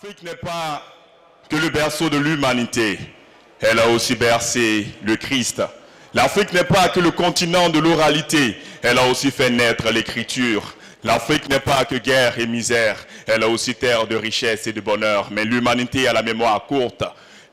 L'Afrique n'est pas que le berceau de l'humanité, elle a aussi bercé le Christ. L'Afrique n'est pas que le continent de l'oralité, elle a aussi fait naître l'écriture. L'Afrique n'est pas que guerre et misère, elle a aussi terre de richesse et de bonheur. Mais l'humanité a la mémoire courte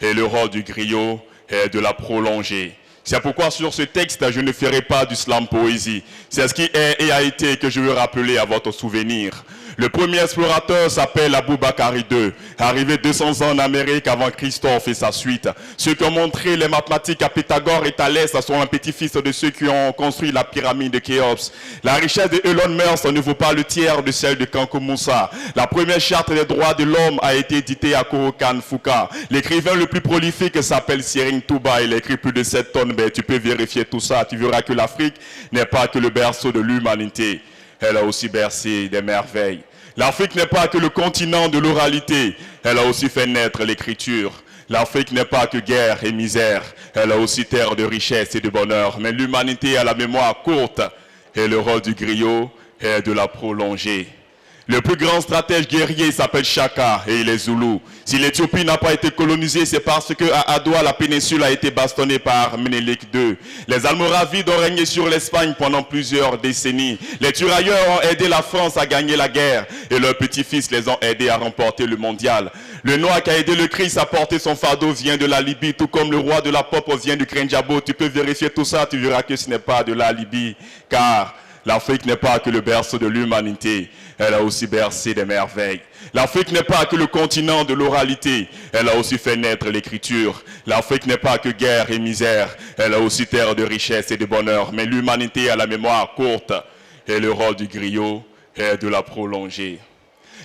et le rôle du griot est de la prolonger. C'est pourquoi sur ce texte, je ne ferai pas du slam poésie. C'est ce qui est et a été que je veux rappeler à votre souvenir. Le premier explorateur s'appelle Aboubakari II, arrivé 200 ans en Amérique avant Christophe et sa suite. Ceux qui ont montré les mathématiques à Pythagore et Thalès sont un petit-fils de ceux qui ont construit la pyramide de Khéops. La richesse de Elon Musk ne vaut pas le tiers de celle de Kankou Moussa. La première charte des droits de l'homme a été éditée à Korokan Fouka. L'écrivain le plus prolifique s'appelle Sering Touba. Il a écrit plus de 7 tonnes. Ben, tu peux vérifier tout ça. Tu verras que l'Afrique n'est pas que le berceau de l'humanité. Elle a aussi bercé des merveilles. L'Afrique n'est pas que le continent de l'oralité, elle a aussi fait naître l'écriture. L'Afrique n'est pas que guerre et misère, elle a aussi terre de richesse et de bonheur. Mais l'humanité a la mémoire courte et le rôle du griot est de la prolonger. Le plus grand stratège guerrier s'appelle Chaka et il est Zoulou. Si l'Éthiopie n'a pas été colonisée, c'est parce qu'à Adoua, la péninsule a été bastonnée par Ménélik II. Les Almoravides ont régné sur l'Espagne pendant plusieurs décennies. Les tirailleurs ont aidé la France à gagner la guerre et leurs petits-fils les ont aidés à remporter le mondial. Le noir qui a aidé le Christ à porter son fardeau vient de la Libye, tout comme le roi de la pop vient du Krenjabo. Tu peux vérifier tout ça, tu verras que ce n'est pas de la Libye, car l'Afrique n'est pas que le berceau de l'humanité, elle a aussi bercé des merveilles. L'Afrique n'est pas que le continent de l'oralité, elle a aussi fait naître l'écriture. L'Afrique n'est pas que guerre et misère, elle a aussi terre de richesse et de bonheur. Mais l'humanité a la mémoire courte et le rôle du griot est de la prolonger.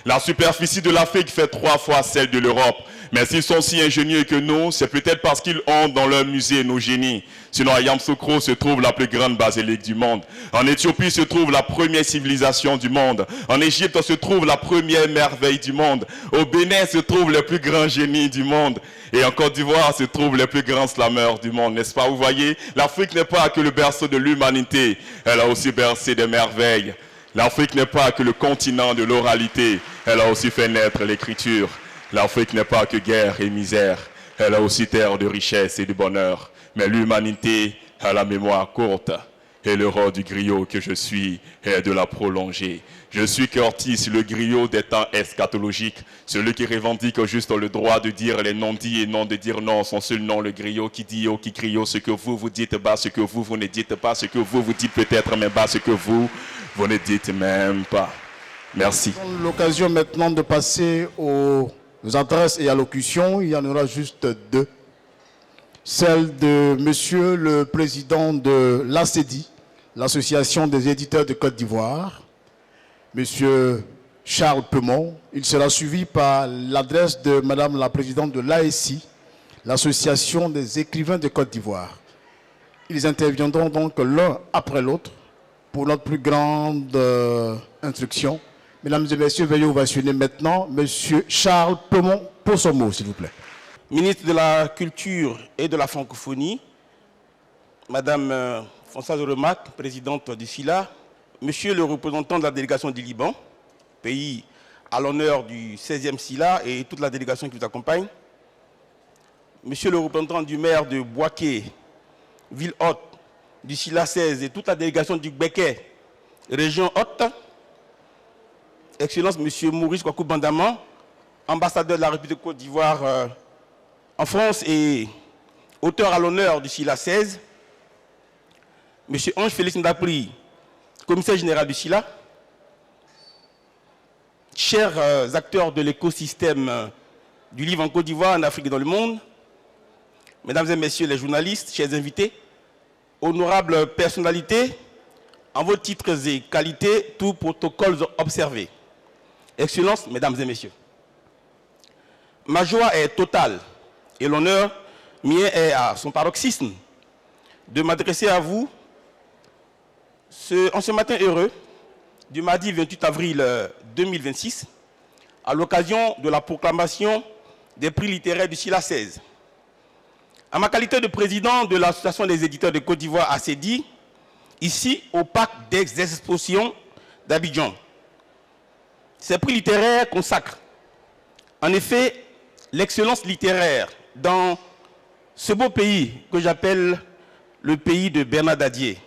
La superficie de l'Afrique fait 3 fois celle de l'Europe. Mais s'ils sont si ingénieux que nous, c'est peut-être parce qu'ils ont dans leur musée nos génies. Sinon, à Yamoussoukro se trouve la plus grande basilique du monde. En Éthiopie se trouve la première civilisation du monde. En Égypte se trouve la première merveille du monde. Au Bénin se trouvent les plus grands génies du monde. Et en Côte d'Ivoire se trouvent les plus grands slameurs du monde, n'est-ce pas? Vous voyez, l'Afrique n'est pas que le berceau de l'humanité. Elle a aussi bercé des merveilles. L'Afrique n'est pas que le continent de l'oralité. Elle a aussi fait naître l'écriture. L'Afrique n'est pas que guerre et misère, elle a aussi terre de richesse et de bonheur. Mais l'humanité a la mémoire courte et le rôle du griot que je suis est de la prolonger. Je suis Curtis, le griot des temps eschatologiques, celui qui revendique juste le droit de dire les non-dits et non de dire non, son seul nom, le griot qui dit, oh, qui crie, oh, ce que vous dites bas, ce que vous ne dites pas, ce que vous dites peut-être, mais bas, ce que vous ne dites même pas. Merci. L'occasion maintenant de passer aux adresses et allocutions, il y en aura juste 2. Celle de Monsieur le Président de l'ACEDI, l'Association des éditeurs de Côte d'Ivoire, Monsieur Charles Peumont. Il sera suivi par l'adresse de Madame la Présidente de l'ASI, l'Association des écrivains de Côte d'Ivoire. Ils interviendront donc l'un après l'autre pour notre plus grande instruction. Mesdames et messieurs, veuillez ovationner maintenant Monsieur Charles Peumont pour son mot, s'il vous plaît. Ministre de la Culture et de la Francophonie, Madame Françoise Remac, présidente du SILA, Monsieur le représentant de la délégation du Liban, pays à l'honneur du 16e SILA et toute la délégation qui vous accompagne, Monsieur le représentant du maire de Bouaké, ville haute, du SILA 16 et toute la délégation du Béké, région haute, Excellence Monsieur Maurice Kwaku Bandaman, ambassadeur de la République de Côte d'Ivoire en France et auteur à l'honneur du SILA 16, Monsieur Ange Félix Ndapri, commissaire général du SILA, chers acteurs de l'écosystème du livre en Côte d'Ivoire, en Afrique et dans le monde, mesdames et messieurs les journalistes, chers invités, honorables personnalités, en vos titres et qualités, tous protocoles observés. Excellences, mesdames et messieurs, ma joie est totale et l'honneur mien est à son paroxysme de m'adresser à vous en ce matin heureux du mardi 28 avril 2026 à l'occasion de la proclamation des prix littéraires du SILA 16. À ma qualité de président de l'Association des éditeurs de Côte d'Ivoire ACEDI, ici au parc d'exposition d'Abidjan, ces prix littéraires consacrent En effet, l'excellence littéraire dans ce beau pays que j'appelle le pays de Bernard Dadier.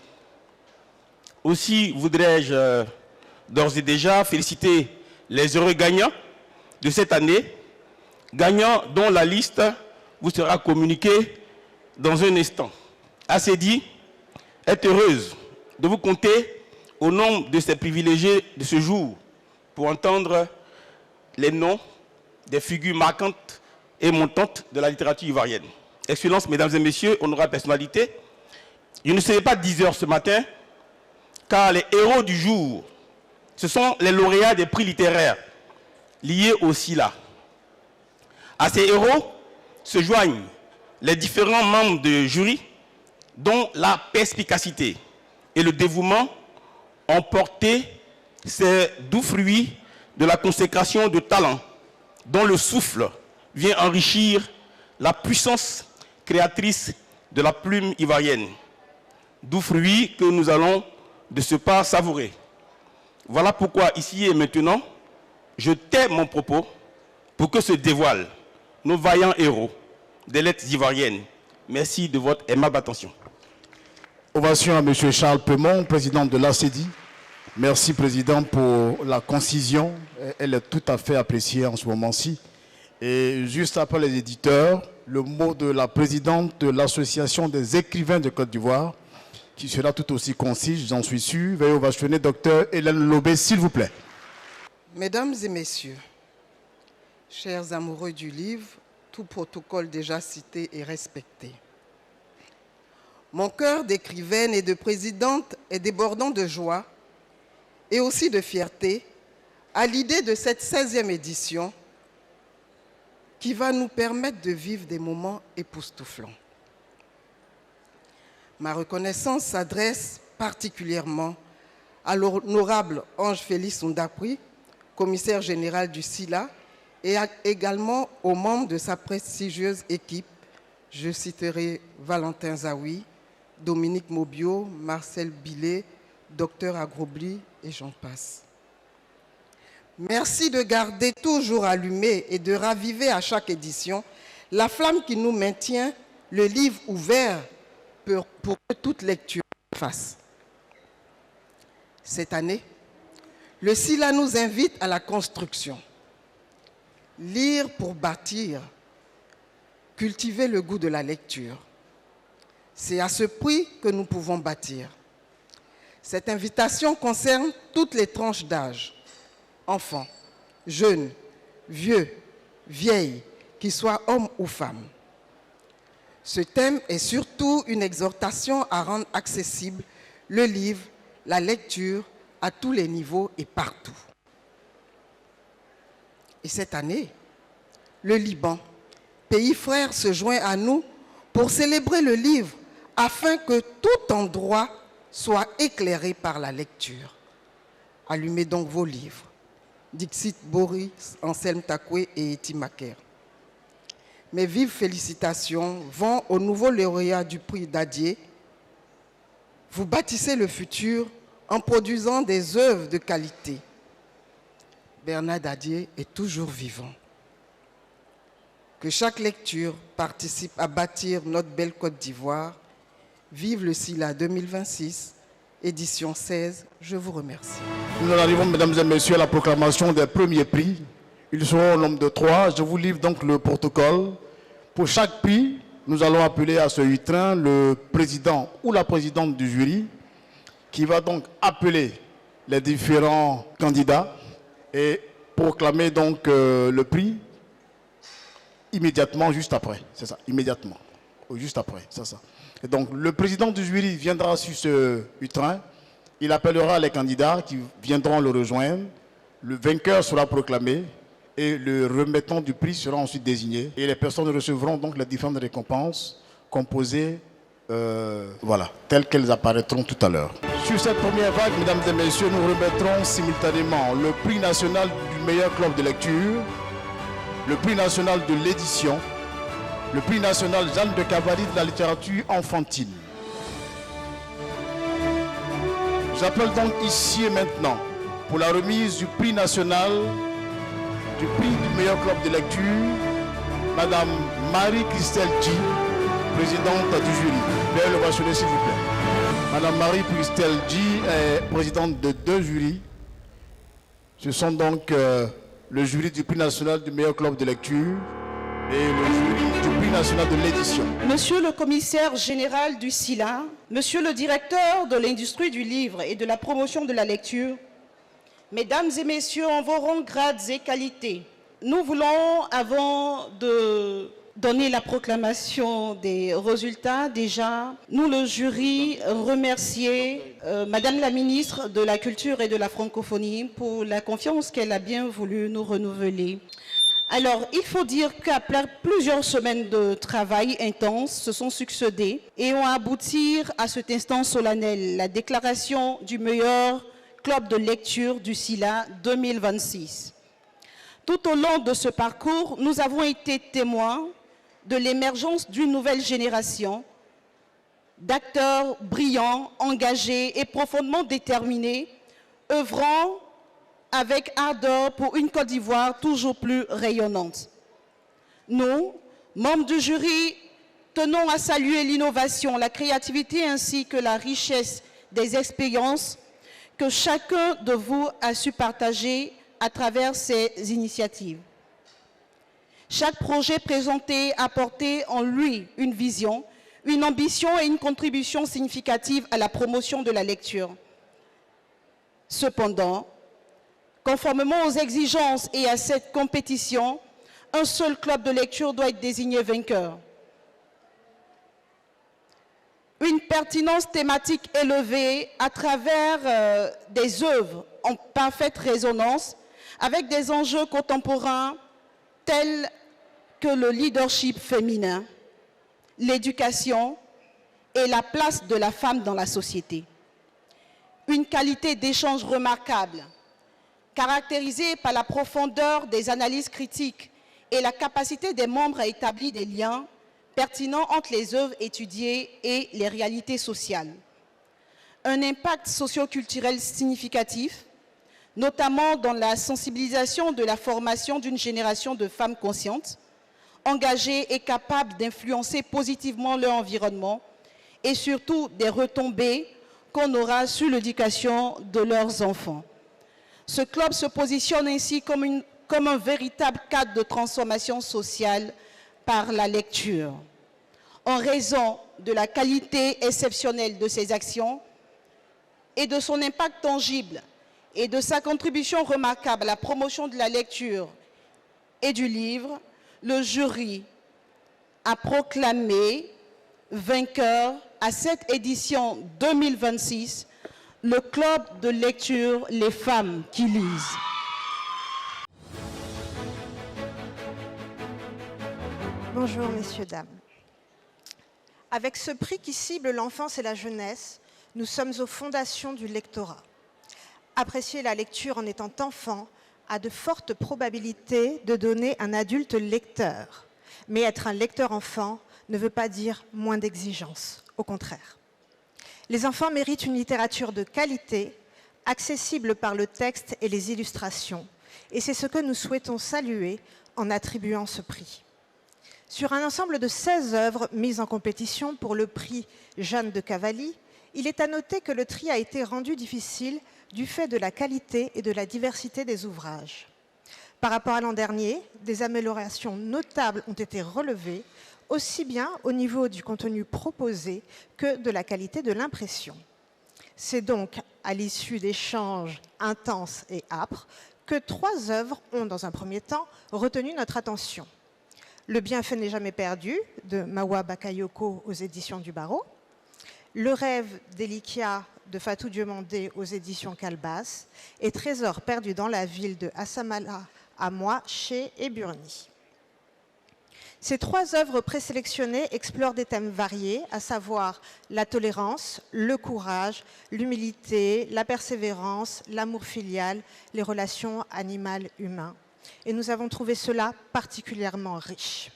Aussi voudrais-je d'ores et déjà féliciter les heureux gagnants de cette année, gagnants dont la liste vous sera communiquée dans un instant. Assez est heureuse de vous compter au nombre de ces privilégiés de ce jour pour entendre les noms des figures marquantes et montantes de la littérature ivoirienne. Excellences, mesdames et messieurs, honorables personnalités, je ne serai pas 10 heures ce matin, car les héros du jour, ce sont les lauréats des prix littéraires liés au SILA. À ces héros se joignent les différents membres de jury dont la perspicacité et le dévouement ont porté ces doux fruits de la consécration de talents dont le souffle vient enrichir la puissance créatrice de la plume ivoirienne. Doux fruits que nous allons de ce pas savourer. Voilà pourquoi ici et maintenant, je tais mon propos pour que se dévoilent nos vaillants héros des lettres ivoiriennes. Merci de votre aimable attention. Ovation à M. Charles Peumont, président de l'ACEDI. Merci, Président, pour la concision. Elle est tout à fait appréciée en ce moment-ci. Et juste après les éditeurs, le mot de la présidente de l'Association des écrivains de Côte d'Ivoire, qui sera tout aussi concis, j'en suis sûr. Veuillez ovationner Dr Hélène Lobé, s'il vous plaît. Mesdames et messieurs, chers amoureux du livre, tout protocole déjà cité et respecté. Mon cœur d'écrivaine et de présidente est débordant de joie et aussi de fierté à l'idée de cette 16e édition qui va nous permettre de vivre des moments époustouflants. Ma reconnaissance s'adresse particulièrement à l'honorable Ange Félix Ndapri, commissaire général du SILA, et également aux membres de sa prestigieuse équipe. Je citerai Valentin Zawi, Dominique Mobio, Marcel Billet, Dr Agrobli et j'en passe. Merci de garder toujours allumée et de raviver à chaque édition la flamme qui nous maintient, le livre ouvert pour que toute lecture fasse. Cette année, le SILA nous invite à la construction. Lire pour bâtir, cultiver le goût de la lecture. C'est à ce prix que nous pouvons bâtir. Cette invitation concerne toutes les tranches d'âge, enfants, jeunes, vieux, vieilles, qu'ils soient hommes ou femmes. Ce thème est surtout une exhortation à rendre accessible le livre, la lecture, à tous les niveaux et partout. Et cette année, le Liban, pays frère, se joint à nous pour célébrer le livre afin que tout endroit soit éclairé par la lecture. Allumez donc vos livres. Dixit Boris, Anselme Takwe et Eti Maker. Mes vives félicitations vont au nouveau lauréat du prix Dadier. Vous bâtissez le futur en produisant des œuvres de qualité. Bernard Dadier est toujours vivant. Que chaque lecture participe à bâtir notre belle Côte d'Ivoire. Vive le SILA 2026, édition 16. Je vous remercie. Nous en arrivons, mesdames et messieurs, à la proclamation des premiers prix. Ils seront au nombre de 3. Je vous livre donc le protocole. Pour chaque prix, nous allons appeler à ce lutrin le président ou la présidente du jury qui va donc appeler les différents candidats et proclamer donc le prix immédiatement, juste après. C'est ça, immédiatement. Ou juste après, c'est ça. Et donc, le président du jury viendra sur ce lutrin. Il appellera les candidats qui viendront le rejoindre. Le vainqueur sera proclamé et le remettant du prix sera ensuite désigné. Et les personnes recevront donc les différentes récompenses composées, voilà, telles qu'elles apparaîtront tout à l'heure. Sur cette première vague, mesdames et messieurs, nous remettrons simultanément le prix national du meilleur club de lecture, le prix national de l'édition, le prix national Jeanne de Cavary de la littérature enfantine. J'appelle donc ici et maintenant pour la remise du prix national du prix du meilleur club de lecture, Madame Marie-Christelle G, présidente du jury. Veuillez le mentionner s'il vous plaît. Madame Marie-Christelle G est présidente de 2 jurys. Ce sont donc le jury du prix national du meilleur club de lecture et le jury du prix national de l'édition. Monsieur le commissaire général du SILA, monsieur le directeur de l'industrie du livre et de la promotion de la lecture, mesdames et messieurs, en vos rangs, grades et qualités, nous voulons, avant de donner la proclamation des résultats, déjà, nous, le jury, remercier Madame la ministre de la Culture et de la Francophonie pour la confiance qu'elle a bien voulu nous renouveler. Alors, il faut dire qu'après plusieurs semaines de travail intense se sont succédés et ont abouti à cet instant solennel, la déclaration du meilleur club de lecture du SILA 2026. Tout au long de ce parcours, nous avons été témoins de l'émergence d'une nouvelle génération d'acteurs brillants, engagés et profondément déterminés, œuvrant avec ardeur pour une Côte d'Ivoire toujours plus rayonnante. Nous, membres du jury, tenons à saluer l'innovation, la créativité ainsi que la richesse des expériences que chacun de vous a su partager à travers ces initiatives. Chaque projet présenté a porté en lui une vision, une ambition et une contribution significative à la promotion de la lecture. Cependant, conformément aux exigences et à cette compétition, un seul club de lecture doit être désigné vainqueur. Une pertinence thématique élevée à travers des œuvres en parfaite résonance avec des enjeux contemporains tels que le leadership féminin, l'éducation et la place de la femme dans la société. Une qualité d'échange remarquable, caractérisée par la profondeur des analyses critiques et la capacité des membres à établir des liens pertinents entre les œuvres étudiées et les réalités sociales. Un impact socio-culturel significatif, notamment dans la sensibilisation de la formation d'une génération de femmes conscientes, engagées et capables d'influencer positivement leur environnement et surtout des retombées qu'on aura sur l'éducation de leurs enfants. Ce club se positionne ainsi comme un véritable cadre de transformation sociale par la lecture. En raison de la qualité exceptionnelle de ses actions et de son impact tangible et de sa contribution remarquable à la promotion de la lecture et du livre, le jury a proclamé vainqueur à cette édition 2026 le club de lecture Les femmes qui lisent. Bonjour messieurs, dames. Avec ce prix qui cible l'enfance et la jeunesse, nous sommes aux fondations du lectorat. Apprécier la lecture en étant enfant a de fortes probabilités de donner un adulte lecteur. Mais être un lecteur enfant ne veut pas dire moins d'exigence, au contraire. Les enfants méritent une littérature de qualité, accessible par le texte et les illustrations. Et c'est ce que nous souhaitons saluer en attribuant ce prix. Sur un ensemble de 16 œuvres mises en compétition pour le prix Jeanne de Cavalli, il est à noter que le tri a été rendu difficile du fait de la qualité et de la diversité des ouvrages. Par rapport à l'an dernier, des améliorations notables ont été relevées, aussi bien au niveau du contenu proposé que de la qualité de l'impression. C'est donc à l'issue d'échanges intenses et âpres que 3 œuvres ont, dans un premier temps, retenu notre attention. Le bienfait n'est jamais perdu, de Mawa Bakayoko aux éditions du Barreau. Le rêve d'Elikia de Fatou Diomandé aux éditions Calbas et Trésor perdu dans la ville de Assamala à moi chez Eburni. Ces 3 œuvres présélectionnées explorent des thèmes variés, à savoir la tolérance, le courage, l'humilité, la persévérance, l'amour filial, les relations animales-humains. Et nous avons trouvé cela particulièrement riche.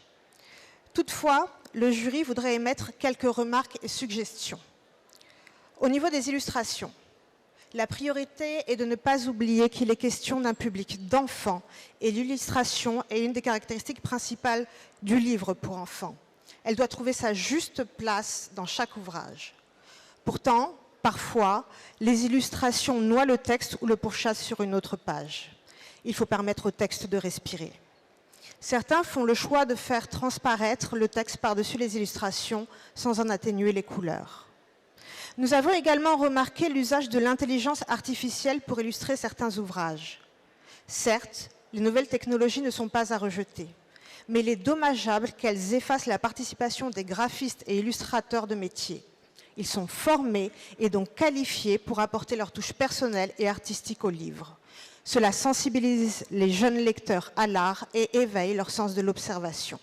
Toutefois, le jury voudrait émettre quelques remarques et suggestions. Au niveau des illustrations, La priorité est de ne pas oublier qu'il est question d'un public d'enfants et l'illustration est une des caractéristiques principales du livre pour enfants. Elle doit trouver sa juste place dans chaque ouvrage. Pourtant, parfois, les illustrations noient le texte ou le pourchassent sur une autre page. Il faut permettre au texte de respirer. Certains font le choix de faire transparaître le texte par-dessus les illustrations sans en atténuer les couleurs. Nous avons également remarqué l'usage de l'intelligence artificielle pour illustrer certains ouvrages. Certes, les nouvelles technologies ne sont pas à rejeter, mais il est dommageable qu'elles effacent la participation des graphistes et illustrateurs de métier. Ils sont formés et donc qualifiés pour apporter leur touche personnelle et artistique au livre. Cela sensibilise les jeunes lecteurs à l'art et éveille leur sens de l'observation.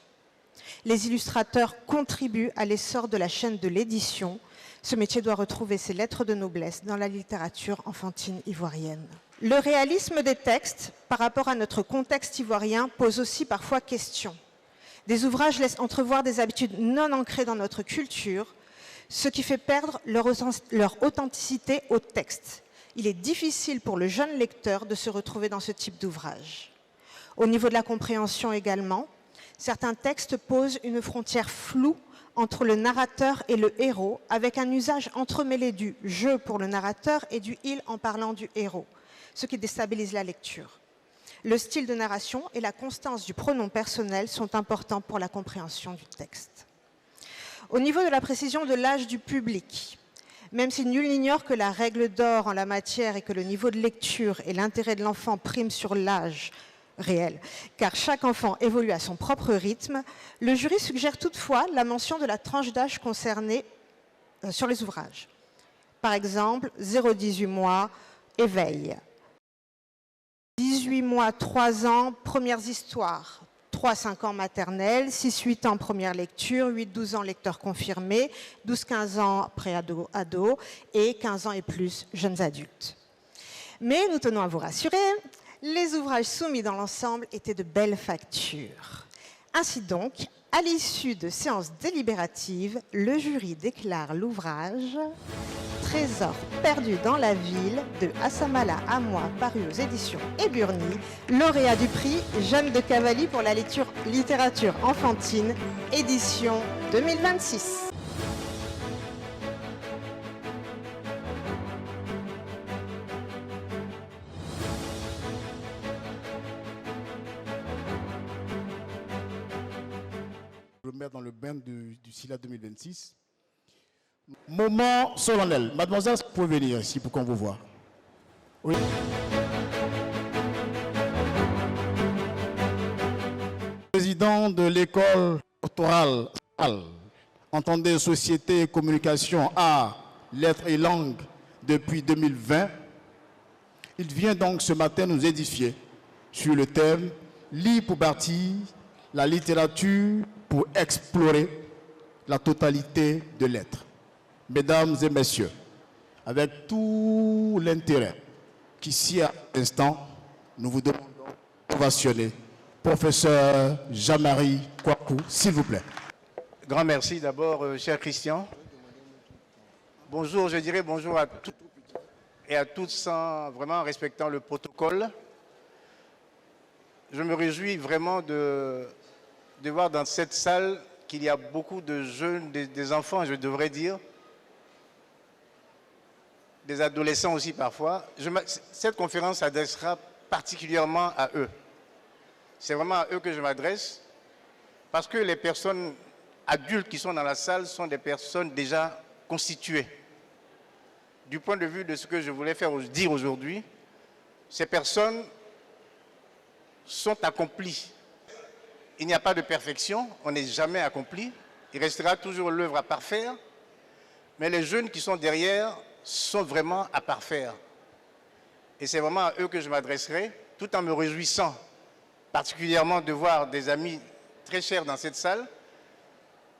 Les illustrateurs contribuent à l'essor de la chaîne de l'édition. Ce métier doit retrouver ses lettres de noblesse dans la littérature enfantine ivoirienne. Le réalisme des textes par rapport à notre contexte ivoirien pose aussi parfois question. Des ouvrages laissent entrevoir des habitudes non ancrées dans notre culture, ce qui fait perdre leur authenticité au texte. Il est difficile pour le jeune lecteur de se retrouver dans ce type d'ouvrage. Au niveau de la compréhension également, certains textes posent une frontière floue entre le narrateur et le héros, avec un usage entremêlé du « je » pour le narrateur et du « il » en parlant du héros, ce qui déstabilise la lecture. Le style de narration et la constance du pronom personnel sont importants pour la compréhension du texte. Au niveau de la précision de l'âge du public, même si nul n'ignore que la règle d'or en la matière est que le niveau de lecture et l'intérêt de l'enfant priment sur l'âge réel, car chaque enfant évolue à son propre rythme, le jury suggère toutefois la mention de la tranche d'âge concernée sur les ouvrages. Par exemple, 0-18 mois, éveil. 18 mois, 3 ans, premières histoires. 3-5 ans maternelle, 6-8 ans première lecture, 8-12 ans lecteur confirmé, 12-15 ans pré-ado et 15 ans et plus jeunes adultes. Mais nous tenons à vous rassurer, les ouvrages soumis dans l'ensemble étaient de belle facture. Ainsi donc, à l'issue de séances délibératives, le jury déclare l'ouvrage « Trésor perdu dans la ville » de Assamala Amoa, paru aux éditions Eburny, lauréat du prix Jeanne de Cavalli pour la littérature enfantine, édition 2026. Dans le bain du SILA 2026. Moment solennel. Mademoiselle, vous pouvez venir ici pour qu'on vous voit. Oui. Président de l'école doctorale, entendez Société, Communication, Arts, Lettres et Langues depuis 2020. Il vient donc ce matin nous édifier sur le thème « Lire pour bâtir la littérature pour explorer la totalité de l'être ». Mesdames et messieurs, avec tout l'intérêt qu'ici à l'instant, nous vous demandons d'ovationner professeur Jean-Marie Kouakou, s'il vous plaît. Grand merci d'abord, cher Christian. Bonjour, je dirais bonjour à tous et à toutes sans vraiment respectant le protocole. Je me réjouis vraiment de voir dans cette salle qu'il y a beaucoup de jeunes, des enfants, je devrais dire, des adolescents aussi parfois. Cette conférence s'adressera particulièrement à eux. C'est vraiment à eux que je m'adresse, parce que les personnes adultes qui sont dans la salle sont des personnes déjà constituées. Du point de vue de ce que je voulais dire aujourd'hui, ces personnes sont accomplies. Il n'y a pas de perfection, on n'est jamais accompli. Il restera toujours l'œuvre à parfaire, mais les jeunes qui sont derrière sont vraiment à parfaire. Et c'est vraiment à eux que je m'adresserai, tout en me réjouissant particulièrement de voir des amis très chers dans cette salle,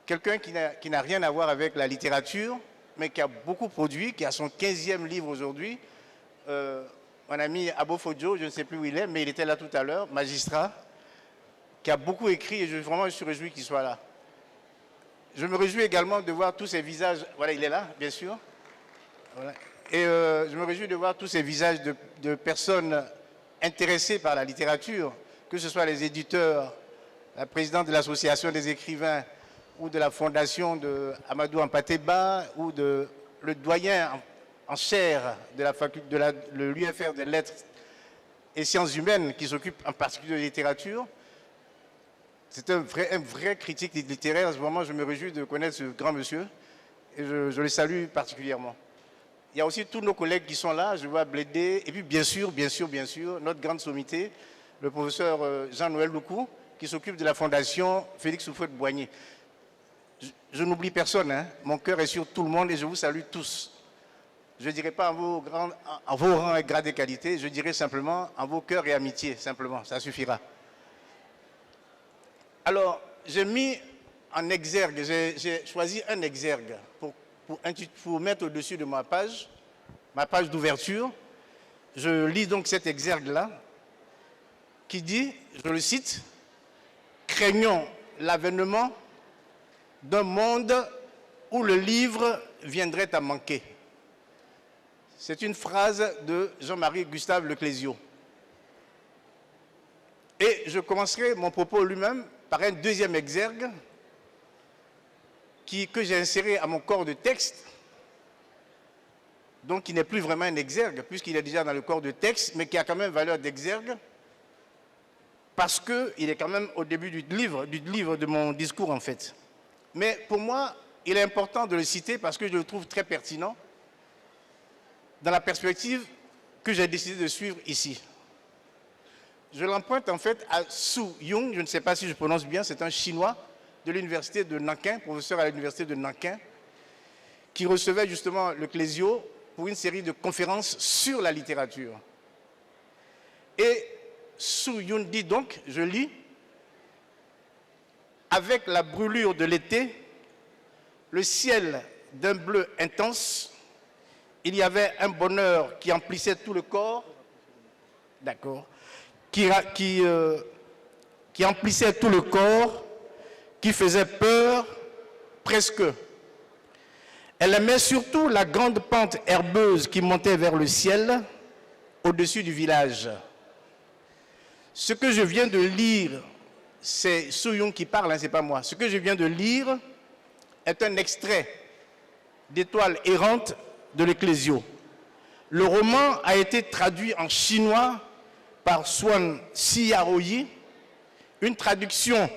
quelqu'un qui n'a rien à voir avec la littérature, mais qui a beaucoup produit, qui a son 15e livre aujourd'hui. Mon ami Abo Fodjo, je ne sais plus où il est, mais il était là tout à l'heure, magistrat, qui a beaucoup écrit et vraiment je suis réjoui qu'il soit là. Je me réjouis également de voir tous ces visages. Voilà, il est là, bien sûr. Voilà. Et je me réjouis de voir tous ces visages de personnes intéressées par la littérature, que ce soit les éditeurs, la présidente de l'association des écrivains ou de la fondation de Amadou Ampateba ou de le doyen en chaire de la faculté de l'UFR des lettres et sciences humaines qui s'occupe en particulier de littérature. C'est un vrai critique littéraire. En ce moment, je me réjouis de connaître ce grand monsieur et je le salue particulièrement. Il y a aussi tous nos collègues qui sont là, je vois Blédé, et puis bien sûr, notre grande sommité, le professeur Jean-Noël Loukou, qui s'occupe de la fondation Félix Houphouët-Boigny. Je n'oublie personne, hein. Mon cœur est sur tout le monde et je vous salue tous. Je ne dirais pas en vos rangs et grades et qualités, je dirais simplement en vos cœurs et amitiés, simplement, ça suffira. Alors, j'ai mis en exergue, j'ai choisi un exergue pour mettre au-dessus de ma page d'ouverture. Je lis donc cet exergue-là, qui dit, je le cite, « Craignons l'avènement d'un monde où le livre viendrait à manquer ». C'est une phrase de Jean-Marie Gustave Leclésio. Et je commencerai mon propos lui-même par un deuxième exergue que j'ai inséré à mon corps de texte, donc qui n'est plus vraiment un exergue, puisqu'il est déjà dans le corps de texte, mais qui a quand même valeur d'exergue, parce qu'il est quand même au début du livre de mon discours en fait. Mais pour moi, il est important de le citer parce que je le trouve très pertinent dans la perspective que j'ai décidé de suivre ici. Je l'emprunte en fait à Su Yung, je ne sais pas si je prononce bien, c'est un Chinois de l'université de Nankin, professeur à l'université de Nankin, qui recevait justement Leclésio pour une série de conférences sur la littérature. Et Su Yung dit donc, je lis, « Avec la brûlure de l'été, le ciel d'un bleu intense, il y avait un bonheur qui emplissait tout le corps, d'accord, qui emplissait tout le corps, qui faisait peur, presque. Elle aimait surtout la grande pente herbeuse qui montait vers le ciel, au-dessus du village. Ce que je viens de lire, c'est Su Yung qui parle, hein, c'est pas moi. Ce que je viens de lire est un extrait d'Étoile errante de Leclésio. Le roman a été traduit en chinois par Swan Siaroyi, une traduction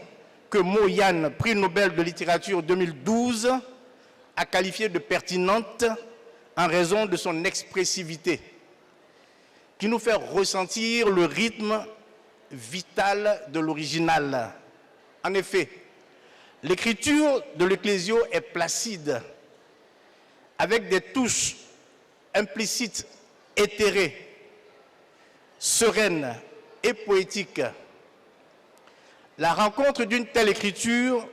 que Mo Yan, prix Nobel de littérature 2012, a qualifiée de pertinente en raison de son expressivité, qui nous fait ressentir le rythme vital de l'original. En effet, l'écriture de Leclésio est placide, avec des touches implicites, éthérées, sereines et poétiques. La rencontre d'une telle écriture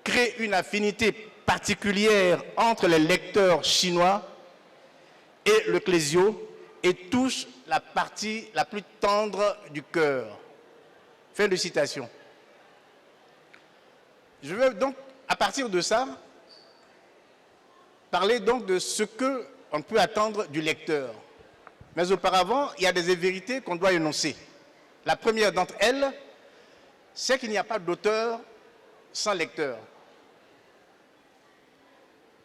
crée une affinité particulière entre les lecteurs chinois et Leclésio et touche la partie la plus tendre du cœur. Fin de citation. Je vais donc, à partir de ça, parler donc de ce qu'on peut attendre du lecteur. Mais auparavant, il y a des vérités qu'on doit énoncer. La première d'entre elles, c'est qu'il n'y a pas d'auteur sans lecteur.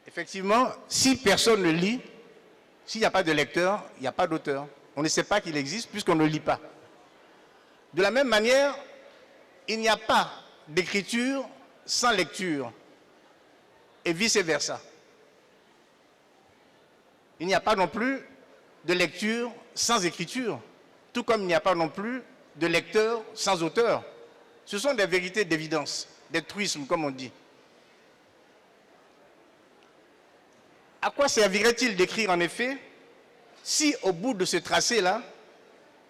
Effectivement, si personne ne lit, s'il n'y a pas de lecteur, il n'y a pas d'auteur. On ne sait pas qu'il existe puisqu'on ne lit pas. De la même manière, il n'y a pas d'écriture sans lecture et vice-versa. Il n'y a pas non plus de lecture sans écriture, tout comme il n'y a pas non plus de lecteur sans auteur. Ce sont des vérités d'évidence, des truismes comme on dit. À quoi servirait-il d'écrire en effet si au bout de ce tracé-là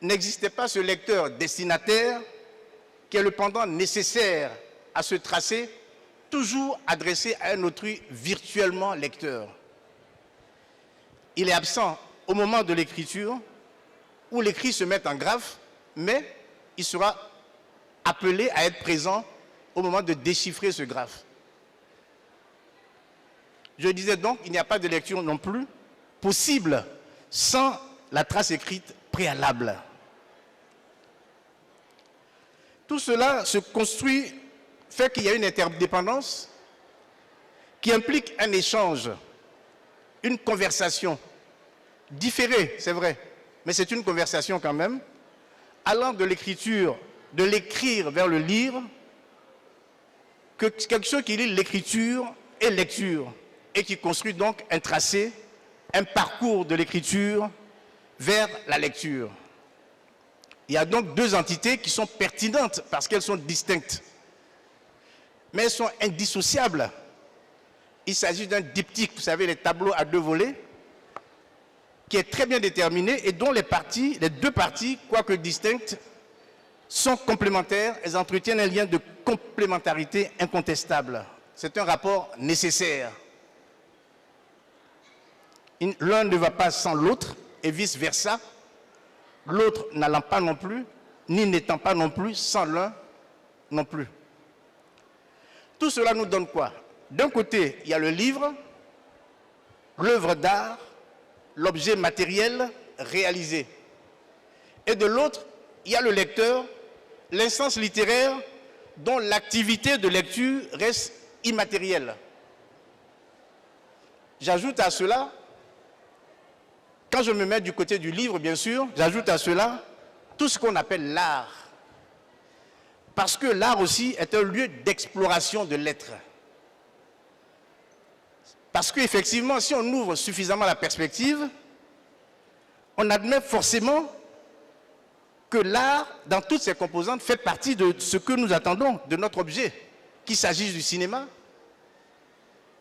n'existait pas ce lecteur destinataire qui est le pendant nécessaire à ce tracé, toujours adressé à un autrui virtuellement lecteur. Il est absent au moment de l'écriture où l'écrit se met en graphe, mais il sera appelé à être présent au moment de déchiffrer ce graphe. Je disais donc, il n'y a pas de lecture non plus possible sans la trace écrite préalable. Tout cela se construit, fait qu'il y a une interdépendance qui implique un échange, une conversation différée, c'est vrai, mais c'est une conversation quand même, allant de l'écriture, de l'écrire vers le lire, que quelque chose qui lit l'écriture et lecture, et qui construit donc un tracé, un parcours de l'écriture vers la lecture. Il y a donc deux entités qui sont pertinentes parce qu'elles sont distinctes, mais elles sont indissociables. Il s'agit d'un diptyque, vous savez, les tableaux à deux volets, qui est très bien déterminé et dont les deux parties, quoique distinctes, sont complémentaires. Elles entretiennent un lien de complémentarité incontestable. C'est un rapport nécessaire. L'un ne va pas sans l'autre et vice-versa. L'autre n'allant pas non plus, ni n'étant pas non plus sans l'un non plus. Tout cela nous donne quoi? D'un côté, il y a le livre, l'œuvre d'art, l'objet matériel réalisé. Et de l'autre, il y a le lecteur, l'instance littéraire dont l'activité de lecture reste immatérielle. J'ajoute à cela, quand je me mets du côté du livre, bien sûr, j'ajoute à cela tout ce qu'on appelle l'art. Parce que l'art aussi est un lieu d'exploration de l'être. Parce qu'effectivement, si on ouvre suffisamment la perspective, on admet forcément que l'art, dans toutes ses composantes, fait partie de ce que nous attendons de notre objet, qu'il s'agisse du cinéma,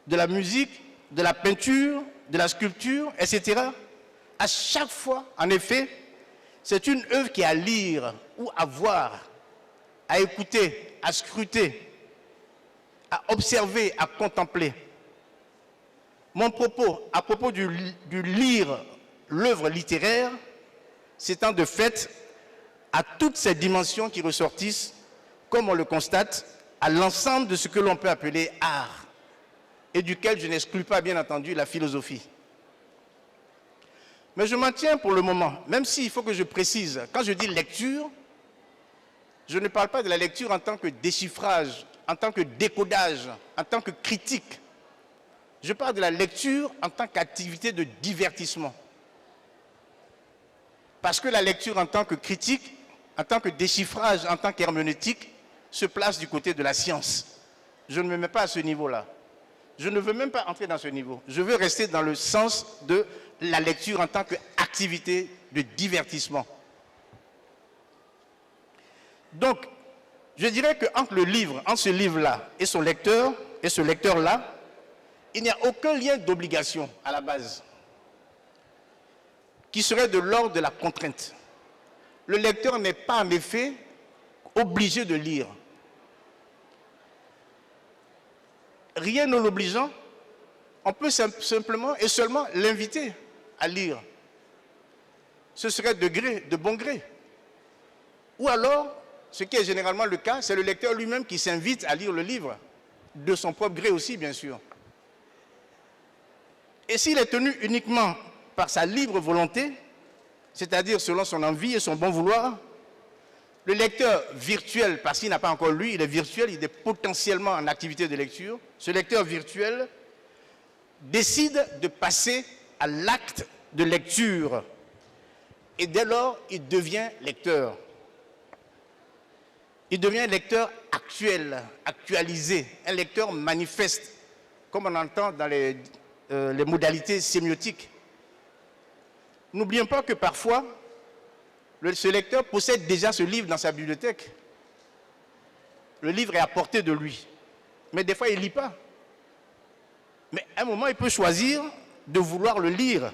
de la musique, de la peinture, de la sculpture, etc. À chaque fois, en effet, c'est une œuvre qui est à lire ou à voir, à écouter, à scruter, à observer, à contempler. Mon propos, à propos du lire l'œuvre littéraire, s'étend de fait à toutes ces dimensions qui ressortissent, comme on le constate, à l'ensemble de ce que l'on peut appeler art, et duquel je n'exclus pas, bien entendu, la philosophie. Mais je m'en tiens pour le moment, même s'il faut que je précise, quand je dis lecture, je ne parle pas de la lecture en tant que déchiffrage, en tant que décodage, en tant que critique. Je parle de la lecture en tant qu'activité de divertissement. Parce que la lecture en tant que critique, en tant que déchiffrage, en tant qu'herméneutique, se place du côté de la science. Je ne me mets pas à ce niveau-là. Je ne veux même pas entrer dans ce niveau. Je veux rester dans le sens de la lecture en tant qu'activité de divertissement. Donc, je dirais qu'entre le livre, entre ce livre-là et son lecteur, et ce lecteur-là, il n'y a aucun lien d'obligation à la base qui serait de l'ordre de la contrainte. Le lecteur n'est pas en effet obligé de lire. Rien ne l'obligeant, on peut simplement et seulement l'inviter à lire. Ce serait de gré, de bon gré. Ou alors, ce qui est généralement le cas, c'est le lecteur lui-même qui s'invite à lire le livre, de son propre gré aussi, bien sûr. Et s'il est tenu uniquement par sa libre volonté, c'est-à-dire selon son envie et son bon vouloir, le lecteur virtuel, parce qu'il n'a pas encore lu, il est virtuel, il est potentiellement en activité de lecture, ce lecteur virtuel décide de passer à l'acte de lecture. Et dès lors, il devient lecteur. Il devient un lecteur actuel, actualisé, un lecteur manifeste, comme on entend dans les modalités sémiotiques. N'oublions pas que parfois, ce lecteur possède déjà ce livre dans sa bibliothèque. Le livre est à portée de lui. Mais des fois, il ne lit pas. Mais à un moment, il peut choisir de vouloir le lire.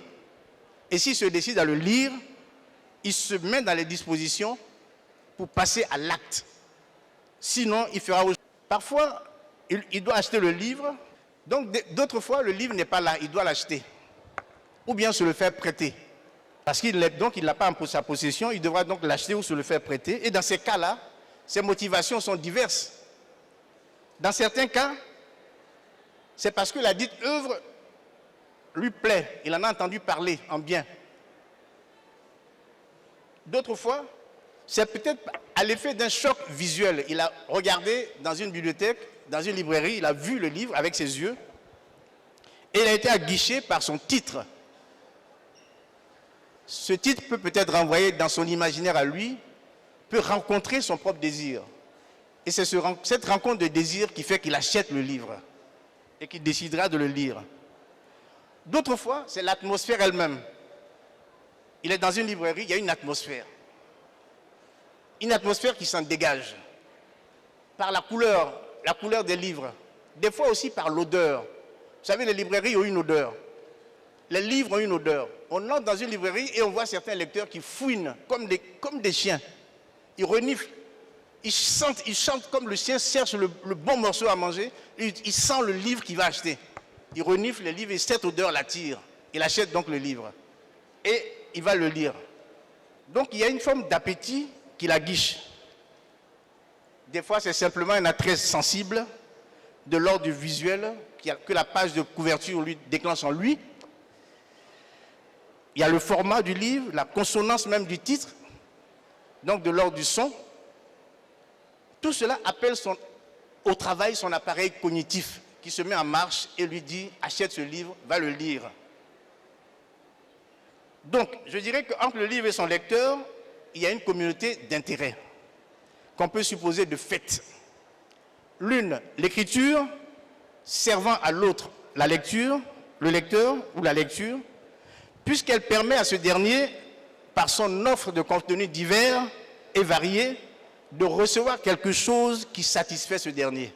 Et s'il se décide à le lire, il se met dans les dispositions pour passer à l'acte. Sinon, il fera autre chose. Parfois, il doit acheter le livre. Donc, d'autres fois, le livre n'est pas là, il doit l'acheter. Ou bien se le faire prêter. Parce qu'il ne l'a pas en sa possession, il devra donc l'acheter ou se le faire prêter. Et dans ces cas-là, ses motivations sont diverses. Dans certains cas, c'est parce que la dite œuvre lui plaît, il en a entendu parler en bien. D'autres fois, c'est peut-être à l'effet d'un choc visuel. Il a regardé dans une bibliothèque, dans une librairie, il a vu le livre avec ses yeux et il a été aguiché par son titre. Ce titre peut peut-être renvoyer dans son imaginaire à lui, peut rencontrer son propre désir. Et c'est cette rencontre de désir qui fait qu'il achète le livre et qu'il décidera de le lire. D'autres fois, c'est l'atmosphère elle-même. Il est dans une librairie, il y a une atmosphère. Une atmosphère qui s'en dégage. Par la couleur des livres. Des fois aussi par l'odeur. Vous savez, les librairies ont une odeur. Les livres ont une odeur. On entre dans une librairie et on voit certains lecteurs qui fouinent comme des chiens. Ils reniflent. Ils chantent comme le chien cherche le bon morceau à manger. Il sent le livre qu'il va acheter. Il renifle les livres et cette odeur l'attire. Il achète donc le livre. Et il va le lire. Donc il y a une forme d'appétit qui l'aguiche. Des fois, c'est simplement un attrait sensible de l'ordre du visuel que la page de couverture lui déclenche en lui. Il y a le format du livre, la consonance même du titre, donc de l'ordre du son. Tout cela appelle au travail son appareil cognitif qui se met en marche et lui dit « achète ce livre, va le lire ». Donc, je dirais qu'entre le livre et son lecteur, il y a une communauté d'intérêts qu'on peut supposer de fait. L'une, l'écriture, servant à l'autre, la lecture, le lecteur ou la lecture, puisqu'elle permet à ce dernier, par son offre de contenus divers et variés, de recevoir quelque chose qui satisfait ce dernier.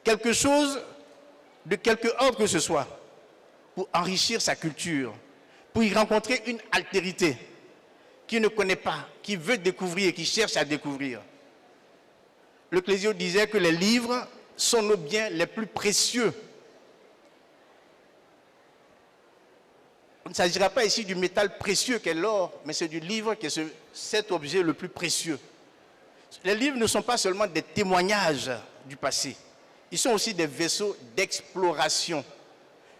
Quelque chose de quelque ordre que ce soit, pour enrichir sa culture, pour y rencontrer une altérité qu'il ne connaît pas, qui veut découvrir, qui cherche à découvrir. Le Clésio disait que les livres sont nos biens les plus précieux. Il ne s'agira pas ici du métal précieux qu'est l'or, mais c'est du livre qui est cet objet le plus précieux. Les livres ne sont pas seulement des témoignages du passé, ils sont aussi des vaisseaux d'exploration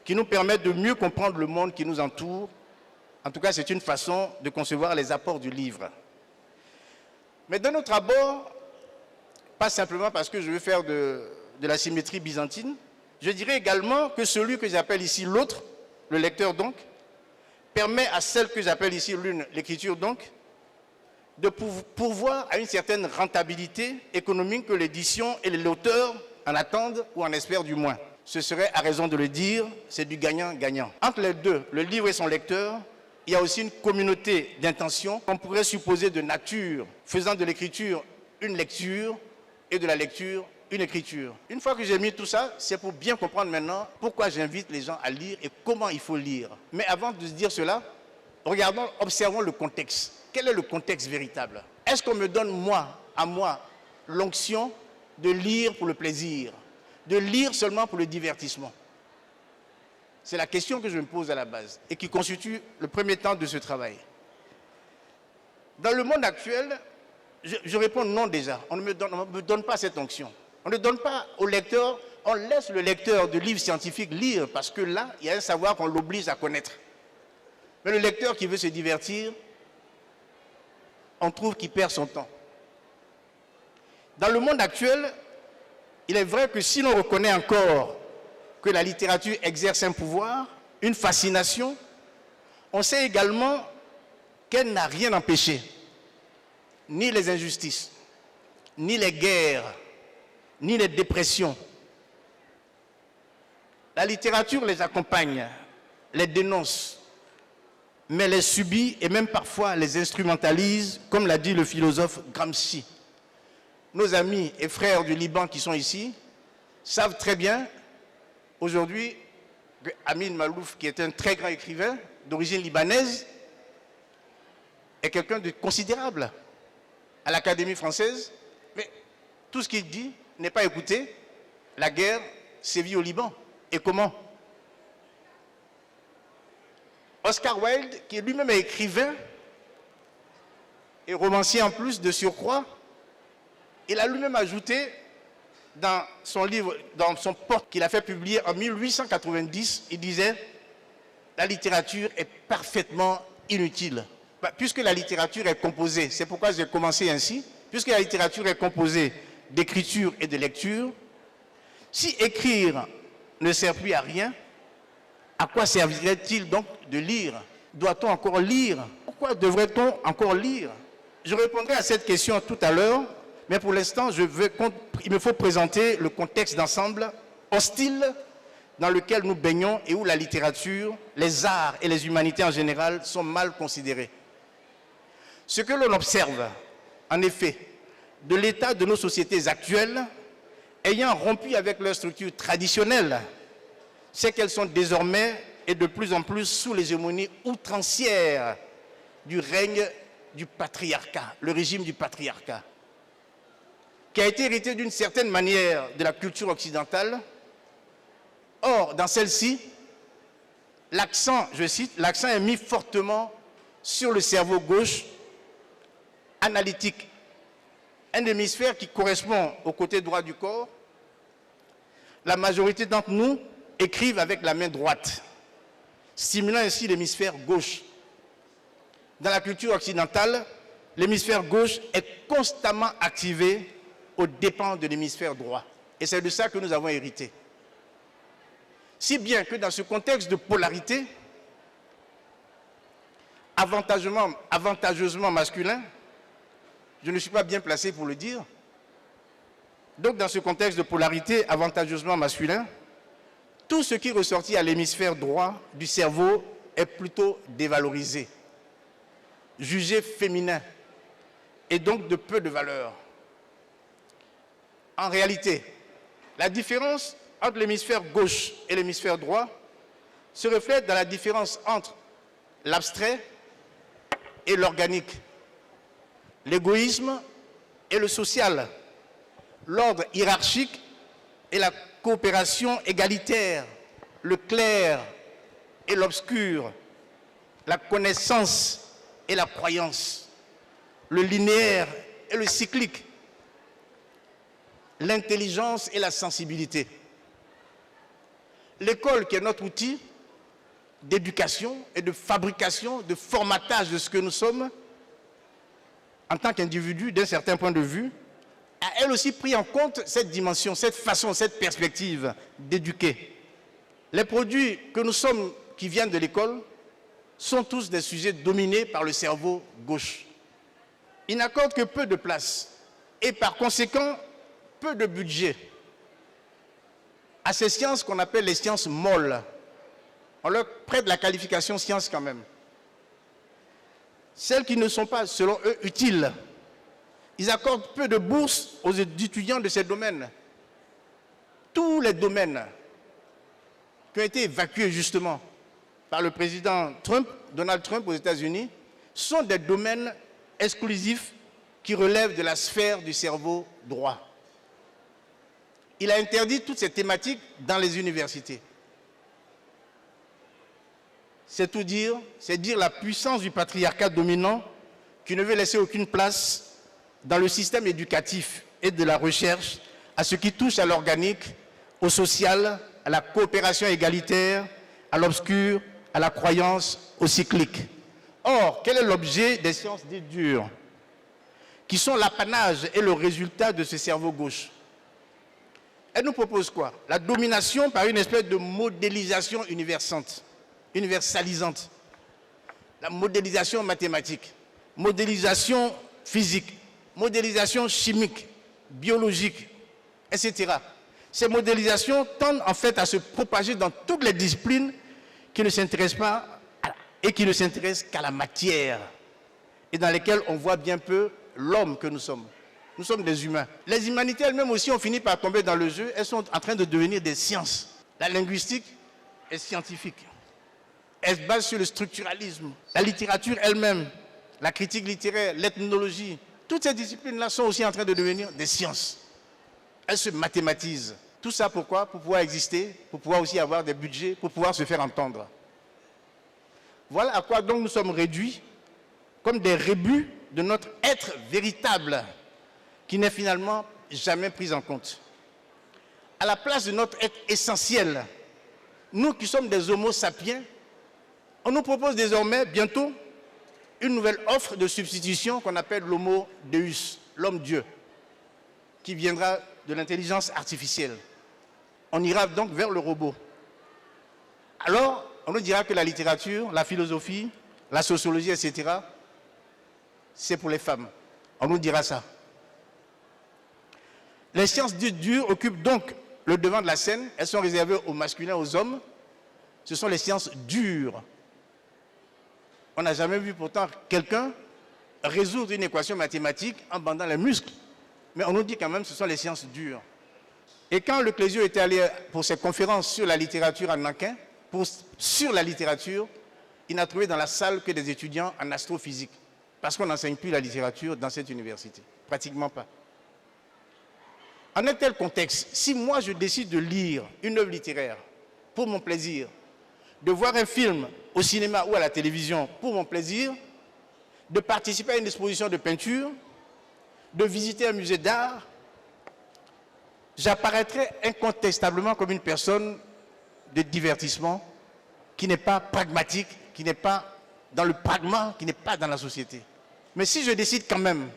qui nous permettent de mieux comprendre le monde qui nous entoure. En tout cas, c'est une façon de concevoir les apports du livre. Mais d'un autre abord, pas simplement parce que je veux faire de la symétrie byzantine, je dirais également que celui que j'appelle ici l'autre, le lecteur donc, permet à celle que j'appelle ici l'une, l'écriture donc, de pourvoir à une certaine rentabilité économique que l'édition et l'auteur en attendent ou en espèrent du moins. Ce serait, à raison de le dire, c'est du gagnant-gagnant. Entre les deux, le livre et son lecteur, il y a aussi une communauté d'intentions qu'on pourrait supposer de nature, faisant de l'écriture une lecture et de la lecture une écriture. Une fois que j'ai mis tout ça, c'est pour bien comprendre maintenant pourquoi j'invite les gens à lire et comment il faut lire. Mais avant de se dire cela, regardons, observons le contexte. Quel est le contexte véritable? Est-ce qu'on me donne, à moi, l'onction de lire pour le plaisir, de lire seulement pour le divertissement? C'est la question que je me pose à la base et qui constitue le premier temps de ce travail. Dans le monde actuel, je réponds non déjà. On ne me donne pas cette onction. On ne donne pas au lecteur, on laisse le lecteur de livres scientifiques lire parce que là, il y a un savoir qu'on l'oblige à connaître. Mais le lecteur qui veut se divertir, on trouve qu'il perd son temps. Dans le monde actuel, il est vrai que si l'on reconnaît encore que la littérature exerce un pouvoir, une fascination, on sait également qu'elle n'a rien empêché, ni les injustices, ni les guerres, ni les dépressions. La littérature les accompagne, les dénonce, mais les subit et même parfois les instrumentalise, comme l'a dit le philosophe Gramsci. Nos amis et frères du Liban qui sont ici savent très bien aujourd'hui que Amin Malouf, qui est un très grand écrivain d'origine libanaise, est quelqu'un de considérable à l'Académie française, mais tout ce qu'il dit n'est pas écouté. La guerre sévit au Liban. Et comment? Oscar Wilde, qui lui-même est écrivain et romancier en plus de surcroît, il a lui-même ajouté dans son livre, dans son portrait qu'il a fait publier en 1890, il disait la littérature est parfaitement inutile. Puisque la littérature est composée, c'est pourquoi j'ai commencé ainsi, puisque la littérature est composée d'écriture et de lecture, si écrire ne sert plus à rien, à quoi servirait-il donc de lire? Doit-on encore lire? Pourquoi devrait-on encore lire? Je répondrai à cette question tout à l'heure, mais pour l'instant, il me faut présenter le contexte d'ensemble hostile dans lequel nous baignons et où la littérature, les arts et les humanités en général sont mal considérés. Ce que l'on observe, en effet, de l'état de nos sociétés actuelles, ayant rompu avec leur structure traditionnelle, c'est qu'elles sont désormais et de plus en plus sous l'hégémonie outrancière du règne du patriarcat, le régime du patriarcat, qui a été hérité d'une certaine manière de la culture occidentale. Or, dans celle-ci, l'accent, je cite, l'accent est mis fortement sur le cerveau gauche analytique, un hémisphère qui correspond au côté droit du corps. La majorité d'entre nous écrivent avec la main droite, stimulant ainsi l'hémisphère gauche. Dans la culture occidentale, l'hémisphère gauche est constamment activé aux dépens de l'hémisphère droit. Et c'est de ça que nous avons hérité. Si bien que dans ce contexte de polarité, avantageusement masculin, je ne suis pas bien placé pour le dire, donc dans ce contexte de polarité avantageusement masculin, tout ce qui ressortit à l'hémisphère droit du cerveau est plutôt dévalorisé, jugé féminin et donc de peu de valeur. En réalité, la différence entre l'hémisphère gauche et l'hémisphère droit se reflète dans la différence entre l'abstrait et l'organique, l'égoïsme et le social, l'ordre hiérarchique et la coopération égalitaire, le clair et l'obscur, la connaissance et la croyance, le linéaire et le cyclique, l'intelligence et la sensibilité. L'école, qui est notre outil d'éducation et de fabrication, de formatage de ce que nous sommes, en tant qu'individu, d'un certain point de vue, a elle aussi pris en compte cette dimension, cette façon, cette perspective d'éduquer. Les produits que nous sommes, qui viennent de l'école, sont tous des sujets dominés par le cerveau gauche. Ils n'accordent que peu de place et par conséquent, peu de budget à ces sciences qu'on appelle les sciences molles. On leur prête la qualification science quand même. Celles qui ne sont pas, selon eux, utiles. Ils accordent peu de bourses aux étudiants de ces domaines. Tous les domaines qui ont été évacués justement par le président Trump, Donald Trump aux États-Unis, sont des domaines exclusifs qui relèvent de la sphère du cerveau droit. Il a interdit toutes ces thématiques dans les universités. C'est tout dire, c'est dire la puissance du patriarcat dominant qui ne veut laisser aucune place dans le système éducatif et de la recherche à ce qui touche à l'organique, au social, à la coopération égalitaire, à l'obscur, à la croyance, au cyclique. Or, quel est l'objet des sciences dites dures, qui sont l'apanage et le résultat de ce cerveau gauche? Elle nous propose quoi? La domination par une espèce de modélisation universalisante. La modélisation mathématique, modélisation physique, modélisation chimique, biologique, etc. Ces modélisations tendent en fait à se propager dans toutes les disciplines qui ne s'intéressent pas et qui ne s'intéressent qu'à la matière et dans lesquelles on voit bien peu l'homme que nous sommes. Nous sommes des humains. Les humanités elles-mêmes aussi ont fini par tomber dans le jeu. Elles sont en train de devenir des sciences. La linguistique est scientifique. Elle se base sur le structuralisme. La littérature elle-même, la critique littéraire, l'ethnologie, toutes ces disciplines-là sont aussi en train de devenir des sciences. Elles se mathématisent. Tout ça pourquoi? Pour pouvoir exister, pour pouvoir aussi avoir des budgets, pour pouvoir se faire entendre. Voilà à quoi donc nous sommes réduits comme des rébus de notre être véritable, qui n'est finalement jamais pris en compte. À la place de notre être essentiel, nous qui sommes des homo sapiens, On nous propose désormais, bientôt, une nouvelle offre de substitution qu'on appelle l'homo deus, l'homme-dieu, qui viendra de l'intelligence artificielle. On ira donc vers le robot. Alors, on nous dira que la littérature, la philosophie, la sociologie, etc., c'est pour les femmes. On nous dira ça. Les sciences dites dures occupent donc le devant de la scène. Elles sont réservées aux masculins, aux hommes. Ce sont les sciences dures. On n'a jamais vu pourtant quelqu'un résoudre une équation mathématique en bandant les muscles. Mais on nous dit quand même que ce sont les sciences dures. Et quand le Clésio était allé pour ses conférences sur la littérature à Nankin, sur la littérature, il n'a trouvé dans la salle que des étudiants en astrophysique. Parce qu'on n'enseigne plus la littérature dans cette université. Pratiquement pas. En un tel contexte, si moi je décide de lire une œuvre littéraire pour mon plaisir, de voir un film au cinéma ou à la télévision pour mon plaisir, de participer à une exposition de peinture, de visiter un musée d'art, j'apparaîtrai incontestablement comme une personne de divertissement qui n'est pas pragmatique, qui n'est pas dans le pragma, qui n'est pas dans la société. Mais si je décide quand même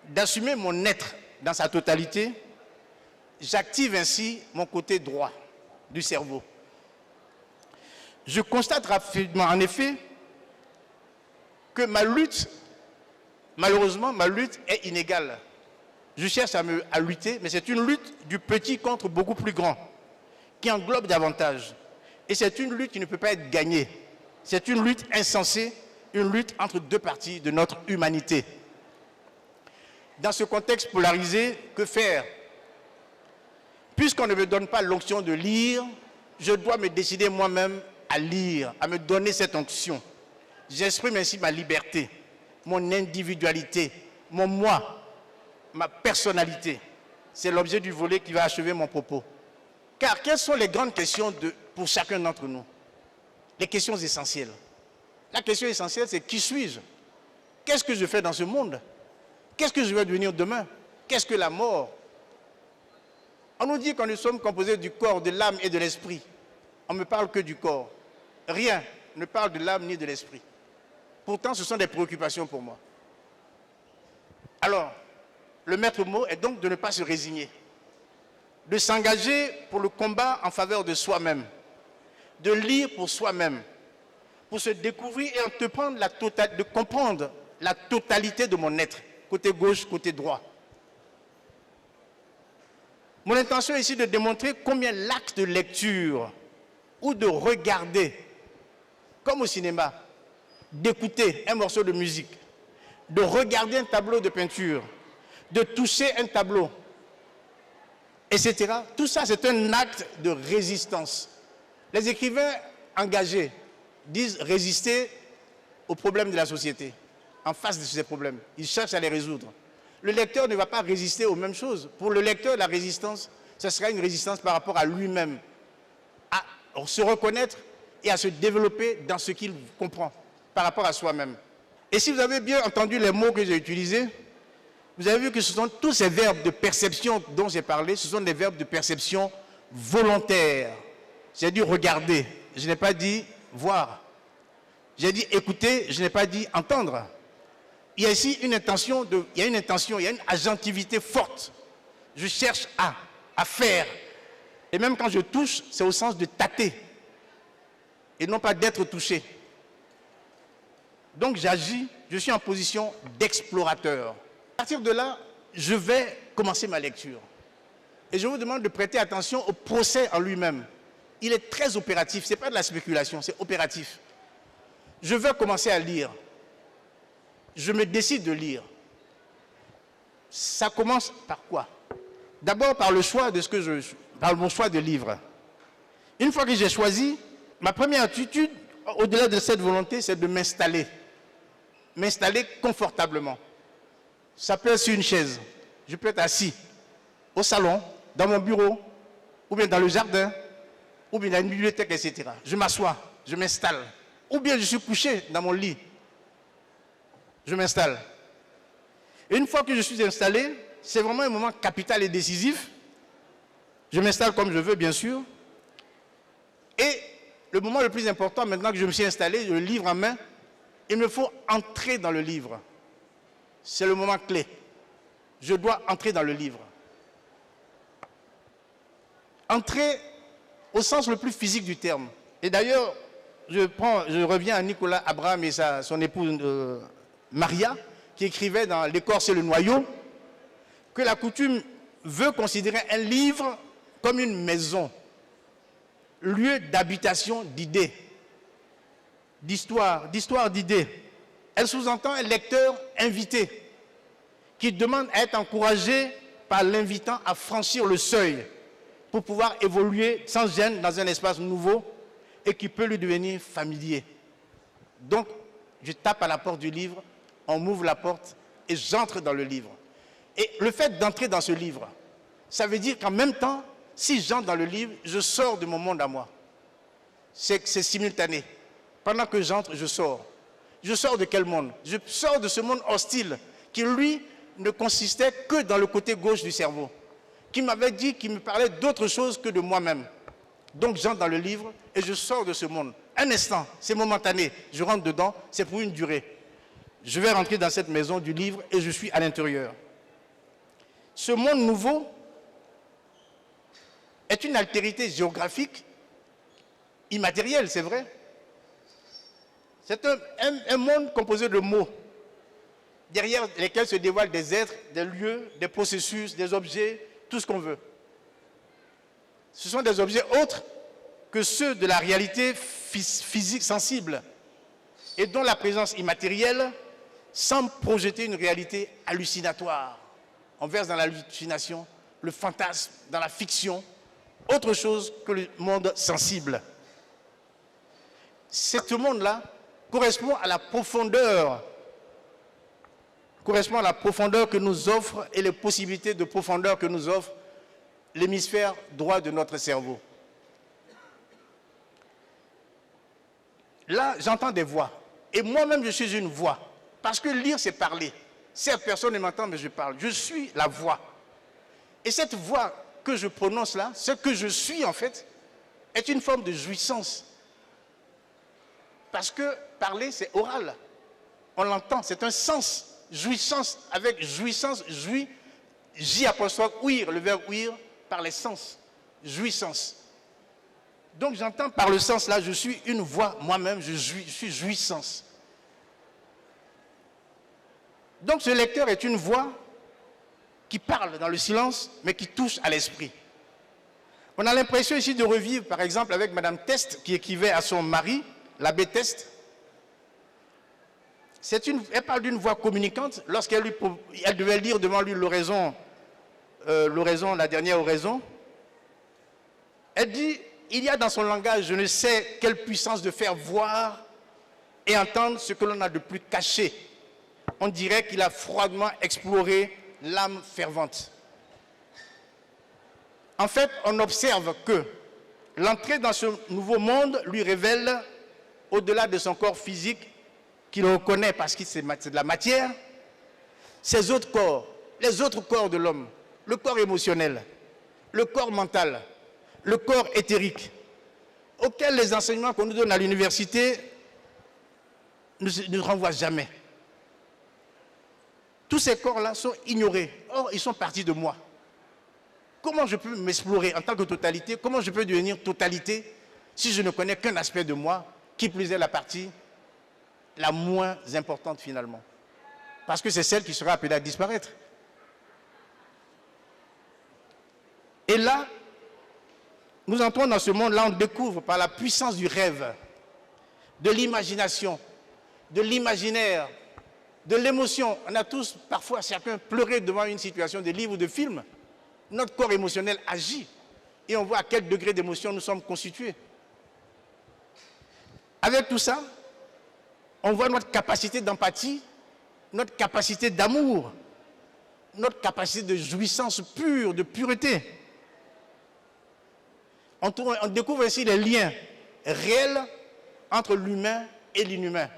d'assumer mon être dans sa totalité, j'active ainsi mon côté droit du cerveau. Je constate rapidement, en effet, que ma lutte, malheureusement, ma lutte est inégale. Je cherche à lutter, mais c'est une lutte du petit contre beaucoup plus grand, qui englobe davantage. Et c'est une lutte qui ne peut pas être gagnée. C'est une lutte insensée, une lutte entre deux parties de notre humanité. Dans ce contexte polarisé, que faire? Puisqu'on ne me donne pas l'onction de lire, je dois me décider moi-même à lire, à me donner cette onction. J'exprime ainsi ma liberté, mon individualité, mon moi, ma personnalité. C'est l'objet du volet qui va achever mon propos. Car quelles sont les grandes questions pour chacun d'entre nous? Les questions essentielles. La question essentielle, c'est qui suis-je? Qu'est-ce que je fais dans ce monde? Qu'est-ce que je vais devenir demain? Qu'est-ce que la mort? On nous dit que nous sommes composés du corps, de l'âme et de l'esprit. On ne me parle que du corps. Rien ne parle de l'âme ni de l'esprit. Pourtant, ce sont des préoccupations pour moi. Alors, le maître mot est donc de ne pas se résigner, de s'engager pour le combat en faveur de soi-même, de lire pour soi-même, pour se découvrir et entreprendre de comprendre la totalité de mon être, côté gauche, côté droit. Mon intention est ici de démontrer combien l'acte de lecture ou de regarder, comme au cinéma, d'écouter un morceau de musique, de regarder un tableau de peinture, de toucher un tableau, etc. Tout ça, c'est un acte de résistance. Les écrivains engagés disent résister aux problèmes de la société, en face de ces problèmes. Ils cherchent à les résoudre. Le lecteur ne va pas résister aux mêmes choses. Pour le lecteur, la résistance, ce sera une résistance par rapport à lui-même, à se reconnaître et à se développer dans ce qu'il comprend par rapport à soi-même. Et si vous avez bien entendu les mots que j'ai utilisés, vous avez vu que ce sont tous ces verbes de perception dont j'ai parlé, ce sont des verbes de perception volontaires. J'ai dit regarder, je n'ai pas dit voir. J'ai dit écouter, je n'ai pas dit entendre. Il y a ici une intention, il y a une agentivité forte. Je cherche à faire. Et même quand je touche, c'est au sens de tâter. Et non pas d'être touché. Donc j'agis, je suis en position d'explorateur. À partir de là, je vais commencer ma lecture. Et je vous demande de prêter attention au procès en lui-même. Il est très opératif, ce n'est pas de la spéculation, c'est opératif. Je vais commencer à lire. Je me décide de lire. Ça commence par quoi? D'abord par le choix de par mon choix de livre. Une fois que j'ai choisi, ma première attitude, au-delà de cette volonté, c'est de m'installer. M'installer confortablement. Ça peut être sur une chaise. Je peux être assis au salon, dans mon bureau, ou bien dans le jardin, ou bien dans une bibliothèque, etc. Je m'assois, je m'installe. Ou bien je suis couché dans mon lit. Je m'installe. Et une fois que je suis installé, c'est vraiment un moment capital et décisif. Je m'installe comme je veux, bien sûr. Et le moment le plus important, maintenant que je me suis installé, le livre en main, il me faut entrer dans le livre. C'est le moment clé. Je dois entrer dans le livre. Entrer au sens le plus physique du terme. Et d'ailleurs, je reviens à Nicolas Abraham et son épouse Maria, qui écrivait dans L'écorce et le noyau, que la coutume veut considérer un livre comme une maison, lieu d'habitation d'idées, d'histoire d'idées. Elle sous-entend un lecteur invité, qui demande à être encouragé par l'invitant à franchir le seuil pour pouvoir évoluer sans gêne dans un espace nouveau et qui peut lui devenir familier. Donc, je tape à la porte du livre, on m'ouvre la porte et j'entre dans le livre. Et le fait d'entrer dans ce livre, ça veut dire qu'en même temps, si j'entre dans le livre, je sors de mon monde à moi. C'est simultané. Pendant que j'entre, je sors. Je sors de quel monde? Je sors de ce monde hostile qui, lui, ne consistait que dans le côté gauche du cerveau, qui m'avait dit, qui me parlait d'autre chose que de moi-même. Donc j'entre dans le livre et je sors de ce monde. Un instant, c'est momentané, je rentre dedans, c'est pour une durée. Je vais rentrer dans cette maison du livre et je suis à l'intérieur. Ce monde nouveau est une altérité géographique immatérielle, c'est vrai. C'est un monde composé de mots, derrière lesquels se dévoilent des êtres, des lieux, des processus, des objets, tout ce qu'on veut. Ce sont des objets autres que ceux de la réalité physique sensible et dont la présence immatérielle semble projeter une réalité hallucinatoire. On verse dans l'hallucination, le fantasme, dans la fiction, autre chose que le monde sensible. Ce monde-là correspond à la profondeur que nous offre et les possibilités de profondeur que nous offre l'hémisphère droit de notre cerveau. Là, j'entends des voix. Et moi-même, je suis une voix. Parce que lire, c'est parler. Certes, personne ne m'entend, mais je parle. Je suis la voix. Et cette voix que je prononce là, ce que je suis en fait, est une forme de jouissance. Parce que parler, c'est oral. On l'entend, c'est un sens. Jouissance, avec jouissance, jouit, J', le verbe ouïr, par les sens. Jouissance. Donc j'entends par le sens là, je suis une voix, moi-même, je suis jouissance. Donc ce lecteur est une voix qui parle dans le silence, mais qui touche à l'esprit. On a l'impression ici de revivre, par exemple, avec Madame Teste, qui écrivait à son mari, l'abbé Teste. Elle parle d'une voix communicante. Lorsqu'elle devait lire devant lui l'oraison, la dernière oraison, elle dit, il y a dans son langage, je ne sais quelle puissance de faire voir et entendre ce que l'on a de plus caché. On dirait qu'il a froidement exploré l'âme fervente. En fait, on observe que l'entrée dans ce nouveau monde lui révèle, au-delà de son corps physique, qu'il reconnaît parce que c'est de la matière, ses autres corps, les autres corps de l'homme, le corps émotionnel, le corps mental, le corps éthérique, auquel les enseignements qu'on nous donne à l'université ne renvoient jamais. Tous ces corps-là sont ignorés. Or, ils sont partis de moi. Comment je peux m'explorer en tant que totalité? Comment je peux devenir totalité si je ne connais qu'un aspect de moi, qui plus est la partie la moins importante finalement? Parce que c'est celle qui sera appelée à disparaître. Et là, nous entrons dans ce monde-là, on découvre par la puissance du rêve, de l'imagination, de l'imaginaire, de l'émotion. On a tous, parfois, chacun pleuré devant une situation de livre ou de film. Notre corps émotionnel agit et on voit à quel degré d'émotion nous sommes constitués. Avec tout ça, on voit notre capacité d'empathie, notre capacité d'amour, notre capacité de jouissance pure, de pureté. On découvre ainsi les liens réels entre l'humain et l'inhumain.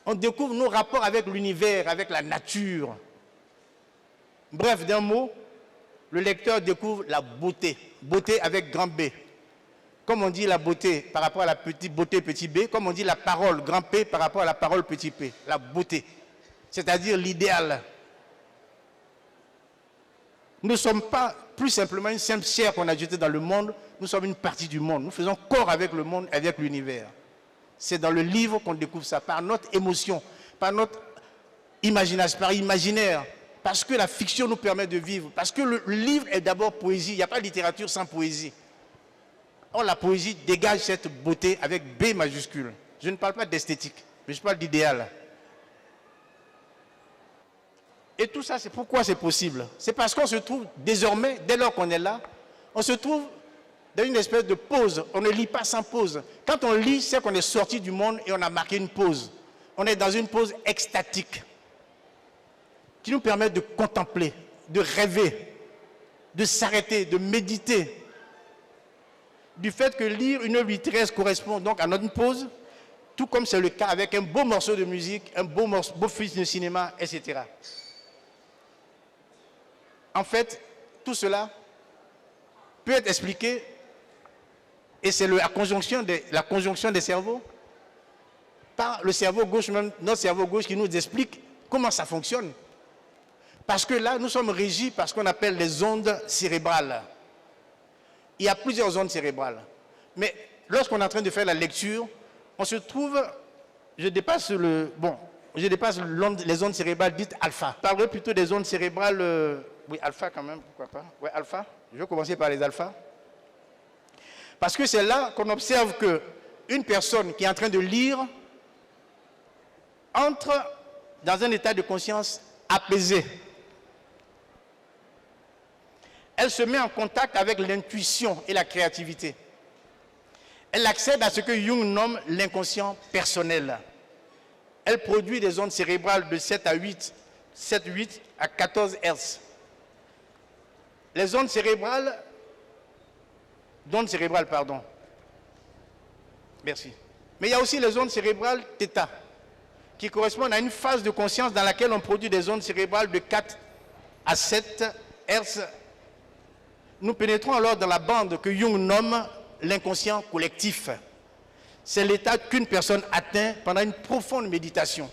On découvre nos rapports avec l'univers, avec la nature. Bref, d'un mot, le lecteur découvre la beauté. Beauté avec grand B. comme on dit la beauté par rapport à la petite beauté petit b, comme on dit la parole grand P par rapport à la parole petit p, la beauté, c'est-à-dire l'idéal. Nous ne sommes pas plus simplement une simple chair qu'on a jetée dans le monde, nous sommes une partie du monde. Nous faisons corps avec le monde, avec l'univers. C'est dans le livre qu'on découvre ça, par notre émotion, par notre imagination, par imaginaire, parce que la fiction nous permet de vivre, parce que le livre est d'abord poésie, il n'y a pas de littérature sans poésie. Or, la poésie dégage cette beauté avec B majuscule. Je ne parle pas d'esthétique, mais je parle d'idéal. Et tout ça, c'est pourquoi c'est possible. C'est parce qu'on se trouve désormais, dès lors qu'on est là, on se trouve dans une espèce de pause. On ne lit pas sans pause. Quand on lit, c'est qu'on est sorti du monde et on a marqué une pause. On est dans une pause extatique qui nous permet de contempler, de rêver, de s'arrêter, de méditer. Du fait que lire une œuvre littéraire correspond donc à notre pause, tout comme c'est le cas avec un beau morceau de musique, un beau film de cinéma, etc. En fait, tout cela peut être expliqué, et c'est la conjonction des cerveaux, par le cerveau gauche, même notre cerveau gauche qui nous explique comment ça fonctionne. Parce que là, nous sommes régis par ce qu'on appelle les ondes cérébrales. Il y a plusieurs ondes cérébrales. Mais lorsqu'on est en train de faire la lecture, on se trouve, je dépasse les ondes cérébrales dites alpha. Je parlerai plutôt des ondes cérébrales, oui, alpha quand même, pourquoi pas. Oui, alpha. Je vais commencer par les alphas. Parce que c'est là qu'on observe qu'une personne qui est en train de lire entre dans un état de conscience apaisé. Elle se met en contact avec l'intuition et la créativité. Elle accède à ce que Jung nomme l'inconscient personnel. Elle produit des ondes cérébrales de 7 à 14 Hz. Les ondes cérébrales, merci. Mais il y a aussi les ondes cérébrales θ, qui correspondent à une phase de conscience dans laquelle on produit des ondes cérébrales de 4 à 7 Hz. Nous pénétrons alors dans la bande que Jung nomme l'inconscient collectif. C'est l'état qu'une personne atteint pendant une profonde méditation,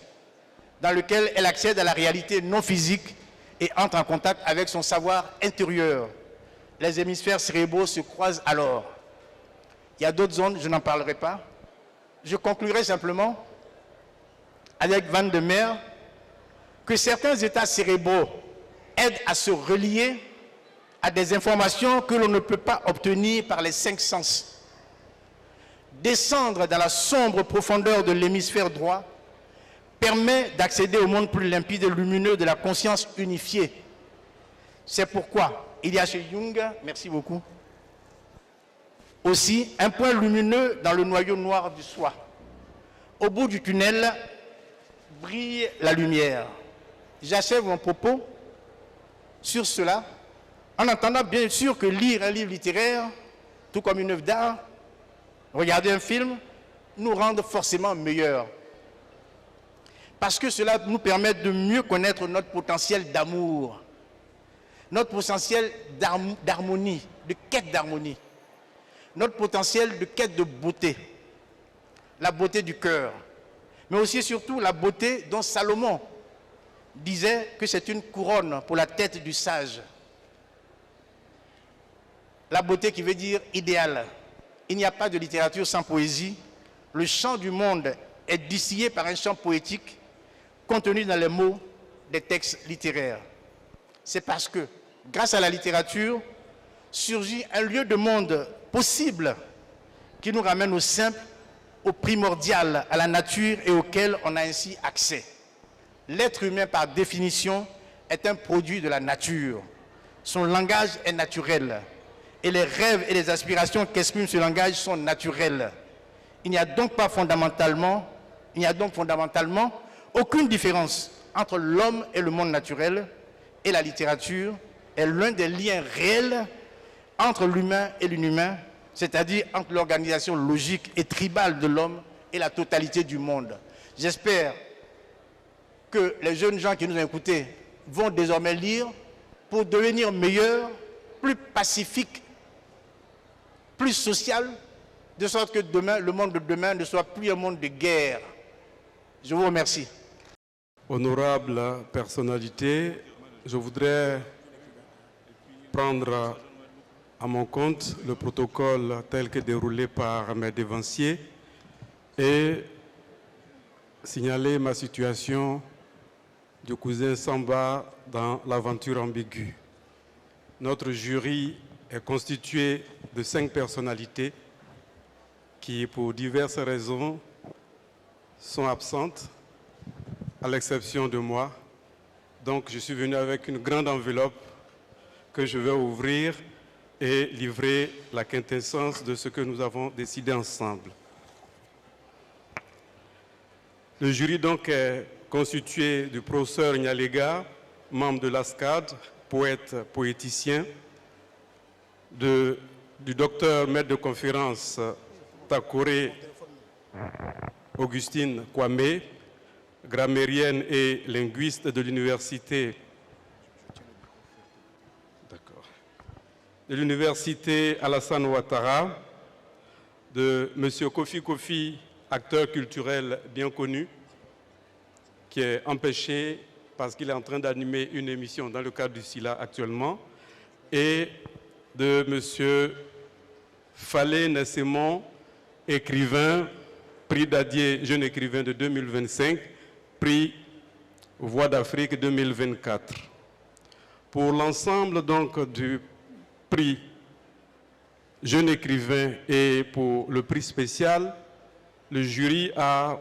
dans lequel elle accède à la réalité non physique et entre en contact avec son savoir intérieur. Les hémisphères cérébraux se croisent alors. Il y a d'autres zones, je n'en parlerai pas. Je conclurai simplement avec Van der Meer que certains états cérébraux aident à se relier à des informations que l'on ne peut pas obtenir par les 5 sens. Descendre dans la sombre profondeur de l'hémisphère droit permet d'accéder au monde plus limpide et lumineux de la conscience unifiée. C'est pourquoi il y a chez Jung, merci beaucoup, aussi un point lumineux dans le noyau noir du soi. Au bout du tunnel brille la lumière. J'achève mon propos sur cela en entendant bien sûr que lire un livre littéraire, tout comme une œuvre d'art, regarder un film, nous rend forcément meilleurs. Parce que cela nous permet de mieux connaître notre potentiel d'amour, notre potentiel d'harmonie, de quête d'harmonie, notre potentiel de quête de beauté, la beauté du cœur, mais aussi et surtout la beauté dont Salomon disait que c'est une couronne pour la tête du sage. La beauté qui veut dire idéal. Il n'y a pas de littérature sans poésie. Le chant du monde est distillé par un chant poétique contenu dans les mots des textes littéraires. C'est parce que, grâce à la littérature, surgit un lieu de monde possible qui nous ramène au simple, au primordial, à la nature et auquel on a ainsi accès. L'être humain, par définition, est un produit de la nature. Son langage est naturel. Et les rêves et les aspirations qu'exprime ce langage sont naturels. Il n'y a donc fondamentalement aucune différence entre l'homme et le monde naturel, et la littérature est l'un des liens réels entre l'humain et l'inhumain, c'est-à-dire entre l'organisation logique et tribale de l'homme et la totalité du monde. J'espère que les jeunes gens qui nous ont écoutés vont désormais lire pour devenir meilleurs, plus pacifiques, plus social, de sorte que demain, le monde de demain ne soit plus un monde de guerre. Je vous remercie. Honorable personnalité, je voudrais prendre à mon compte le protocole tel que déroulé par mes dévanciers et signaler ma situation du cousin Samba dans l'aventure ambiguë. Notre jury est constitué de 5 personnalités qui, pour diverses raisons, sont absentes, à l'exception de moi. Donc, je suis venu avec une grande enveloppe que je vais ouvrir et livrer la quintessence de ce que nous avons décidé ensemble. Le jury donc est constitué du professeur Nyalega, membre de l'ASCAD, poète, poéticien, du docteur maître de conférence Takore Augustine Kwame, grammairienne et linguiste de l'université Alassane Ouattara, de M. Kofi Kofi, acteur culturel bien connu, qui est empêché parce qu'il est en train d'animer une émission dans le cadre du SILA actuellement, et de M. Fallé Nessemon, écrivain, prix Dadier, jeune écrivain de 2025, prix Voix d'Afrique 2024. Pour l'ensemble donc du prix jeune écrivain et pour le prix spécial, le jury a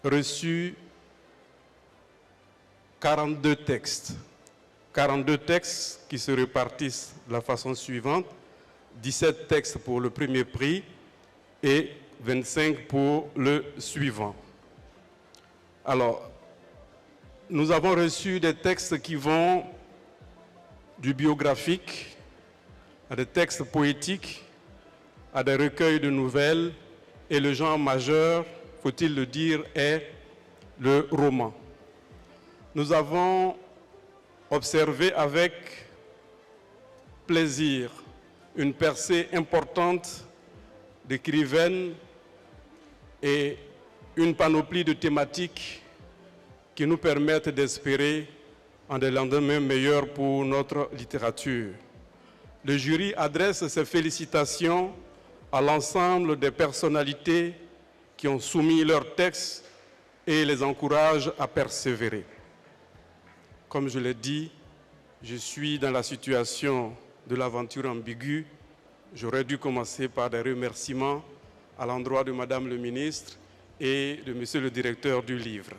reçu 42 textes. 42 textes qui se répartissent de la façon suivante: 17 textes pour le premier prix et 25 pour le suivant. Alors, nous avons reçu des textes qui vont du biographique à des textes poétiques, à des recueils de nouvelles, et le genre majeur, faut-il le dire, est le roman. Nous avons observé avec plaisir une percée importante d'écrivaines et une panoplie de thématiques qui nous permettent d'espérer en des lendemains meilleurs pour notre littérature. Le jury adresse ses félicitations à l'ensemble des personnalités qui ont soumis leurs textes et les encourage à persévérer. Comme je l'ai dit, je suis dans la situation de l'aventure ambiguë. J'aurais dû commencer par des remerciements à l'endroit de Madame le ministre et de Monsieur le directeur du livre.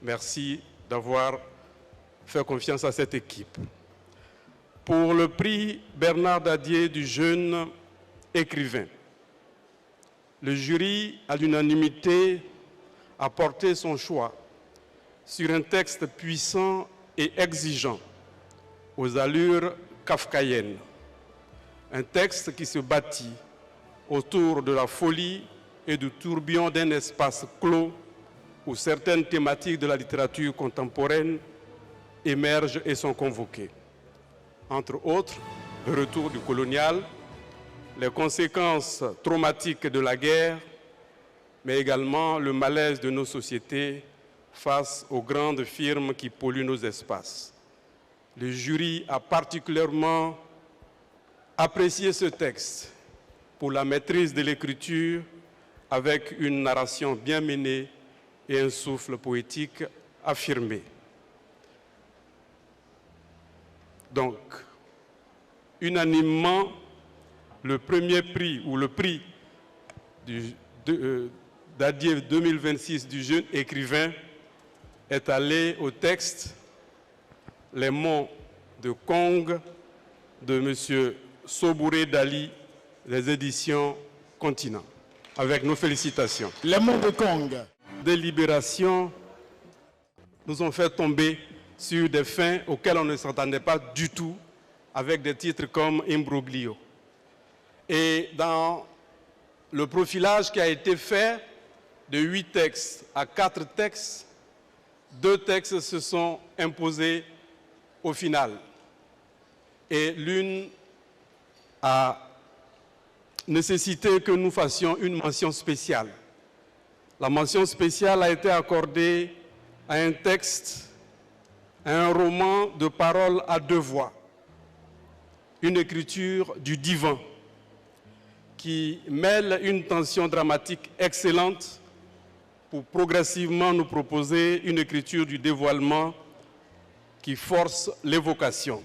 Merci d'avoir fait confiance à cette équipe. Pour le prix Bernard Dadier du jeune écrivain, le jury, à l'unanimité, a porté son choix sur un texte puissant et exigeant, aux allures kafkaïennes. Un texte qui se bâtit autour de la folie et du tourbillon d'un espace clos où certaines thématiques de la littérature contemporaine émergent et sont convoquées. Entre autres, le retour du colonial, les conséquences traumatiques de la guerre, mais également le malaise de nos sociétés face aux grandes firmes qui polluent nos espaces. Le jury a particulièrement apprécié ce texte pour la maîtrise de l'écriture avec une narration bien menée et un souffle poétique affirmé. Donc, unanimement, le premier prix ou le prix Dadier 2026 du jeune écrivain est allé au texte Les mots de Kong de M. Sobouré Dali, les éditions Continent. Avec nos félicitations. Les mots de Kong. Des libérations nous ont fait tomber sur des fins auxquelles on ne s'attendait pas du tout, avec des titres comme Imbroglio. Et dans le profilage qui a été fait de 8 textes à 4 textes, 2 textes se sont imposés au final. Et l'une a nécessitait que nous fassions une mention spéciale. La mention spéciale a été accordée à un texte, à un roman de paroles à deux voix, une écriture du divin qui mêle une tension dramatique excellente pour progressivement nous proposer une écriture du dévoilement qui force l'évocation.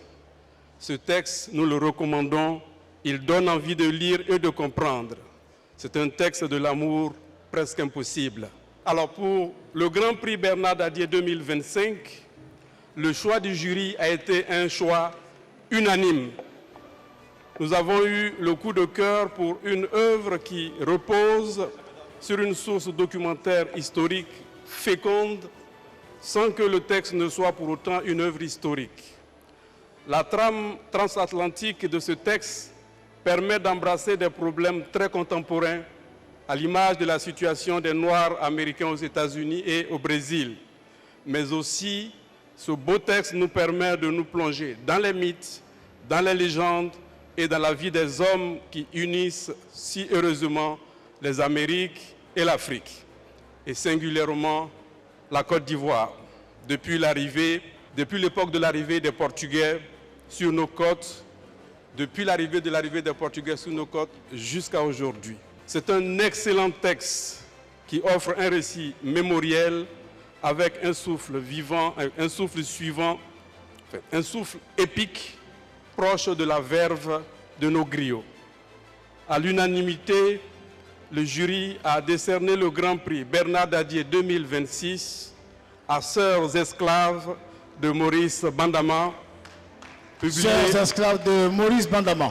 Ce texte, nous le recommandons, il donne envie de lire et de comprendre. C'est un texte de l'amour presque impossible. Alors pour le Grand Prix Bernard Dadier 2025, le choix du jury a été un choix unanime. Nous avons eu le coup de cœur pour une œuvre qui repose sur une source documentaire historique féconde, sans que le texte ne soit pour autant une œuvre historique. La trame transatlantique de ce texte permet d'embrasser des problèmes très contemporains, à l'image de la situation des Noirs américains aux États-Unis et au Brésil. Mais aussi, ce beau texte nous permet de nous plonger dans les mythes, dans les légendes et dans la vie des hommes qui unissent si heureusement les Amériques et l'Afrique, et singulièrement la Côte d'Ivoire, depuis l'époque de l'arrivée des Portugais sur nos côtes, depuis l'arrivée des Portugais sur nos côtes jusqu'à aujourd'hui. C'est un excellent texte qui offre un récit mémoriel avec un souffle vivant, un souffle suivant, un souffle épique proche de la verve de nos griots. À l'unanimité, le jury a décerné le Grand Prix Bernard Dadier 2026 à Sœurs esclaves de Maurice Bandama, Sœurs esclaves de Maurice Bandama,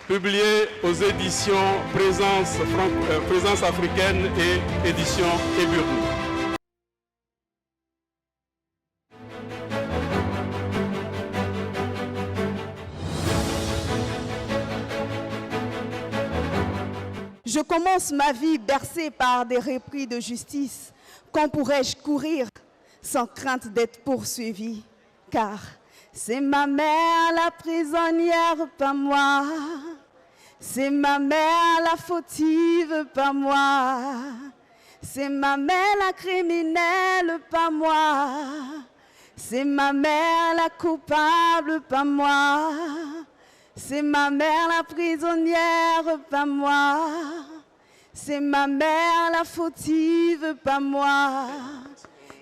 publié aux éditions Présence africaine et éditions Eburni. Je commence ma vie bercée par des repris de justice. Quand pourrais-je courir sans crainte d'être poursuivi? Car c'est ma mère la prisonnière, pas moi. C'est ma mère la fautive, pas moi. C'est ma mère la criminelle, pas moi. C'est ma mère la coupable, pas moi. C'est ma mère la prisonnière, pas moi. C'est ma mère la fautive, pas moi.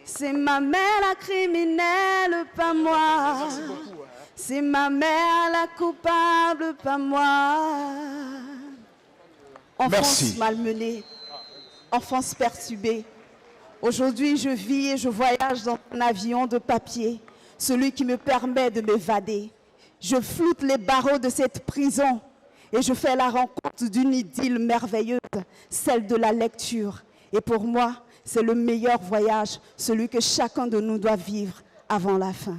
C'est ma mère la criminelle, pas moi. C'est ma mère la coupable, pas moi. Enfance malmenée, enfance perturbée. Aujourd'hui, je vis et je voyage dans un avion de papier, celui qui me permet de m'évader. Je floute les barreaux de cette prison et je fais la rencontre d'une idylle merveilleuse, celle de la lecture. Et pour moi, c'est le meilleur voyage, celui que chacun de nous doit vivre avant la fin.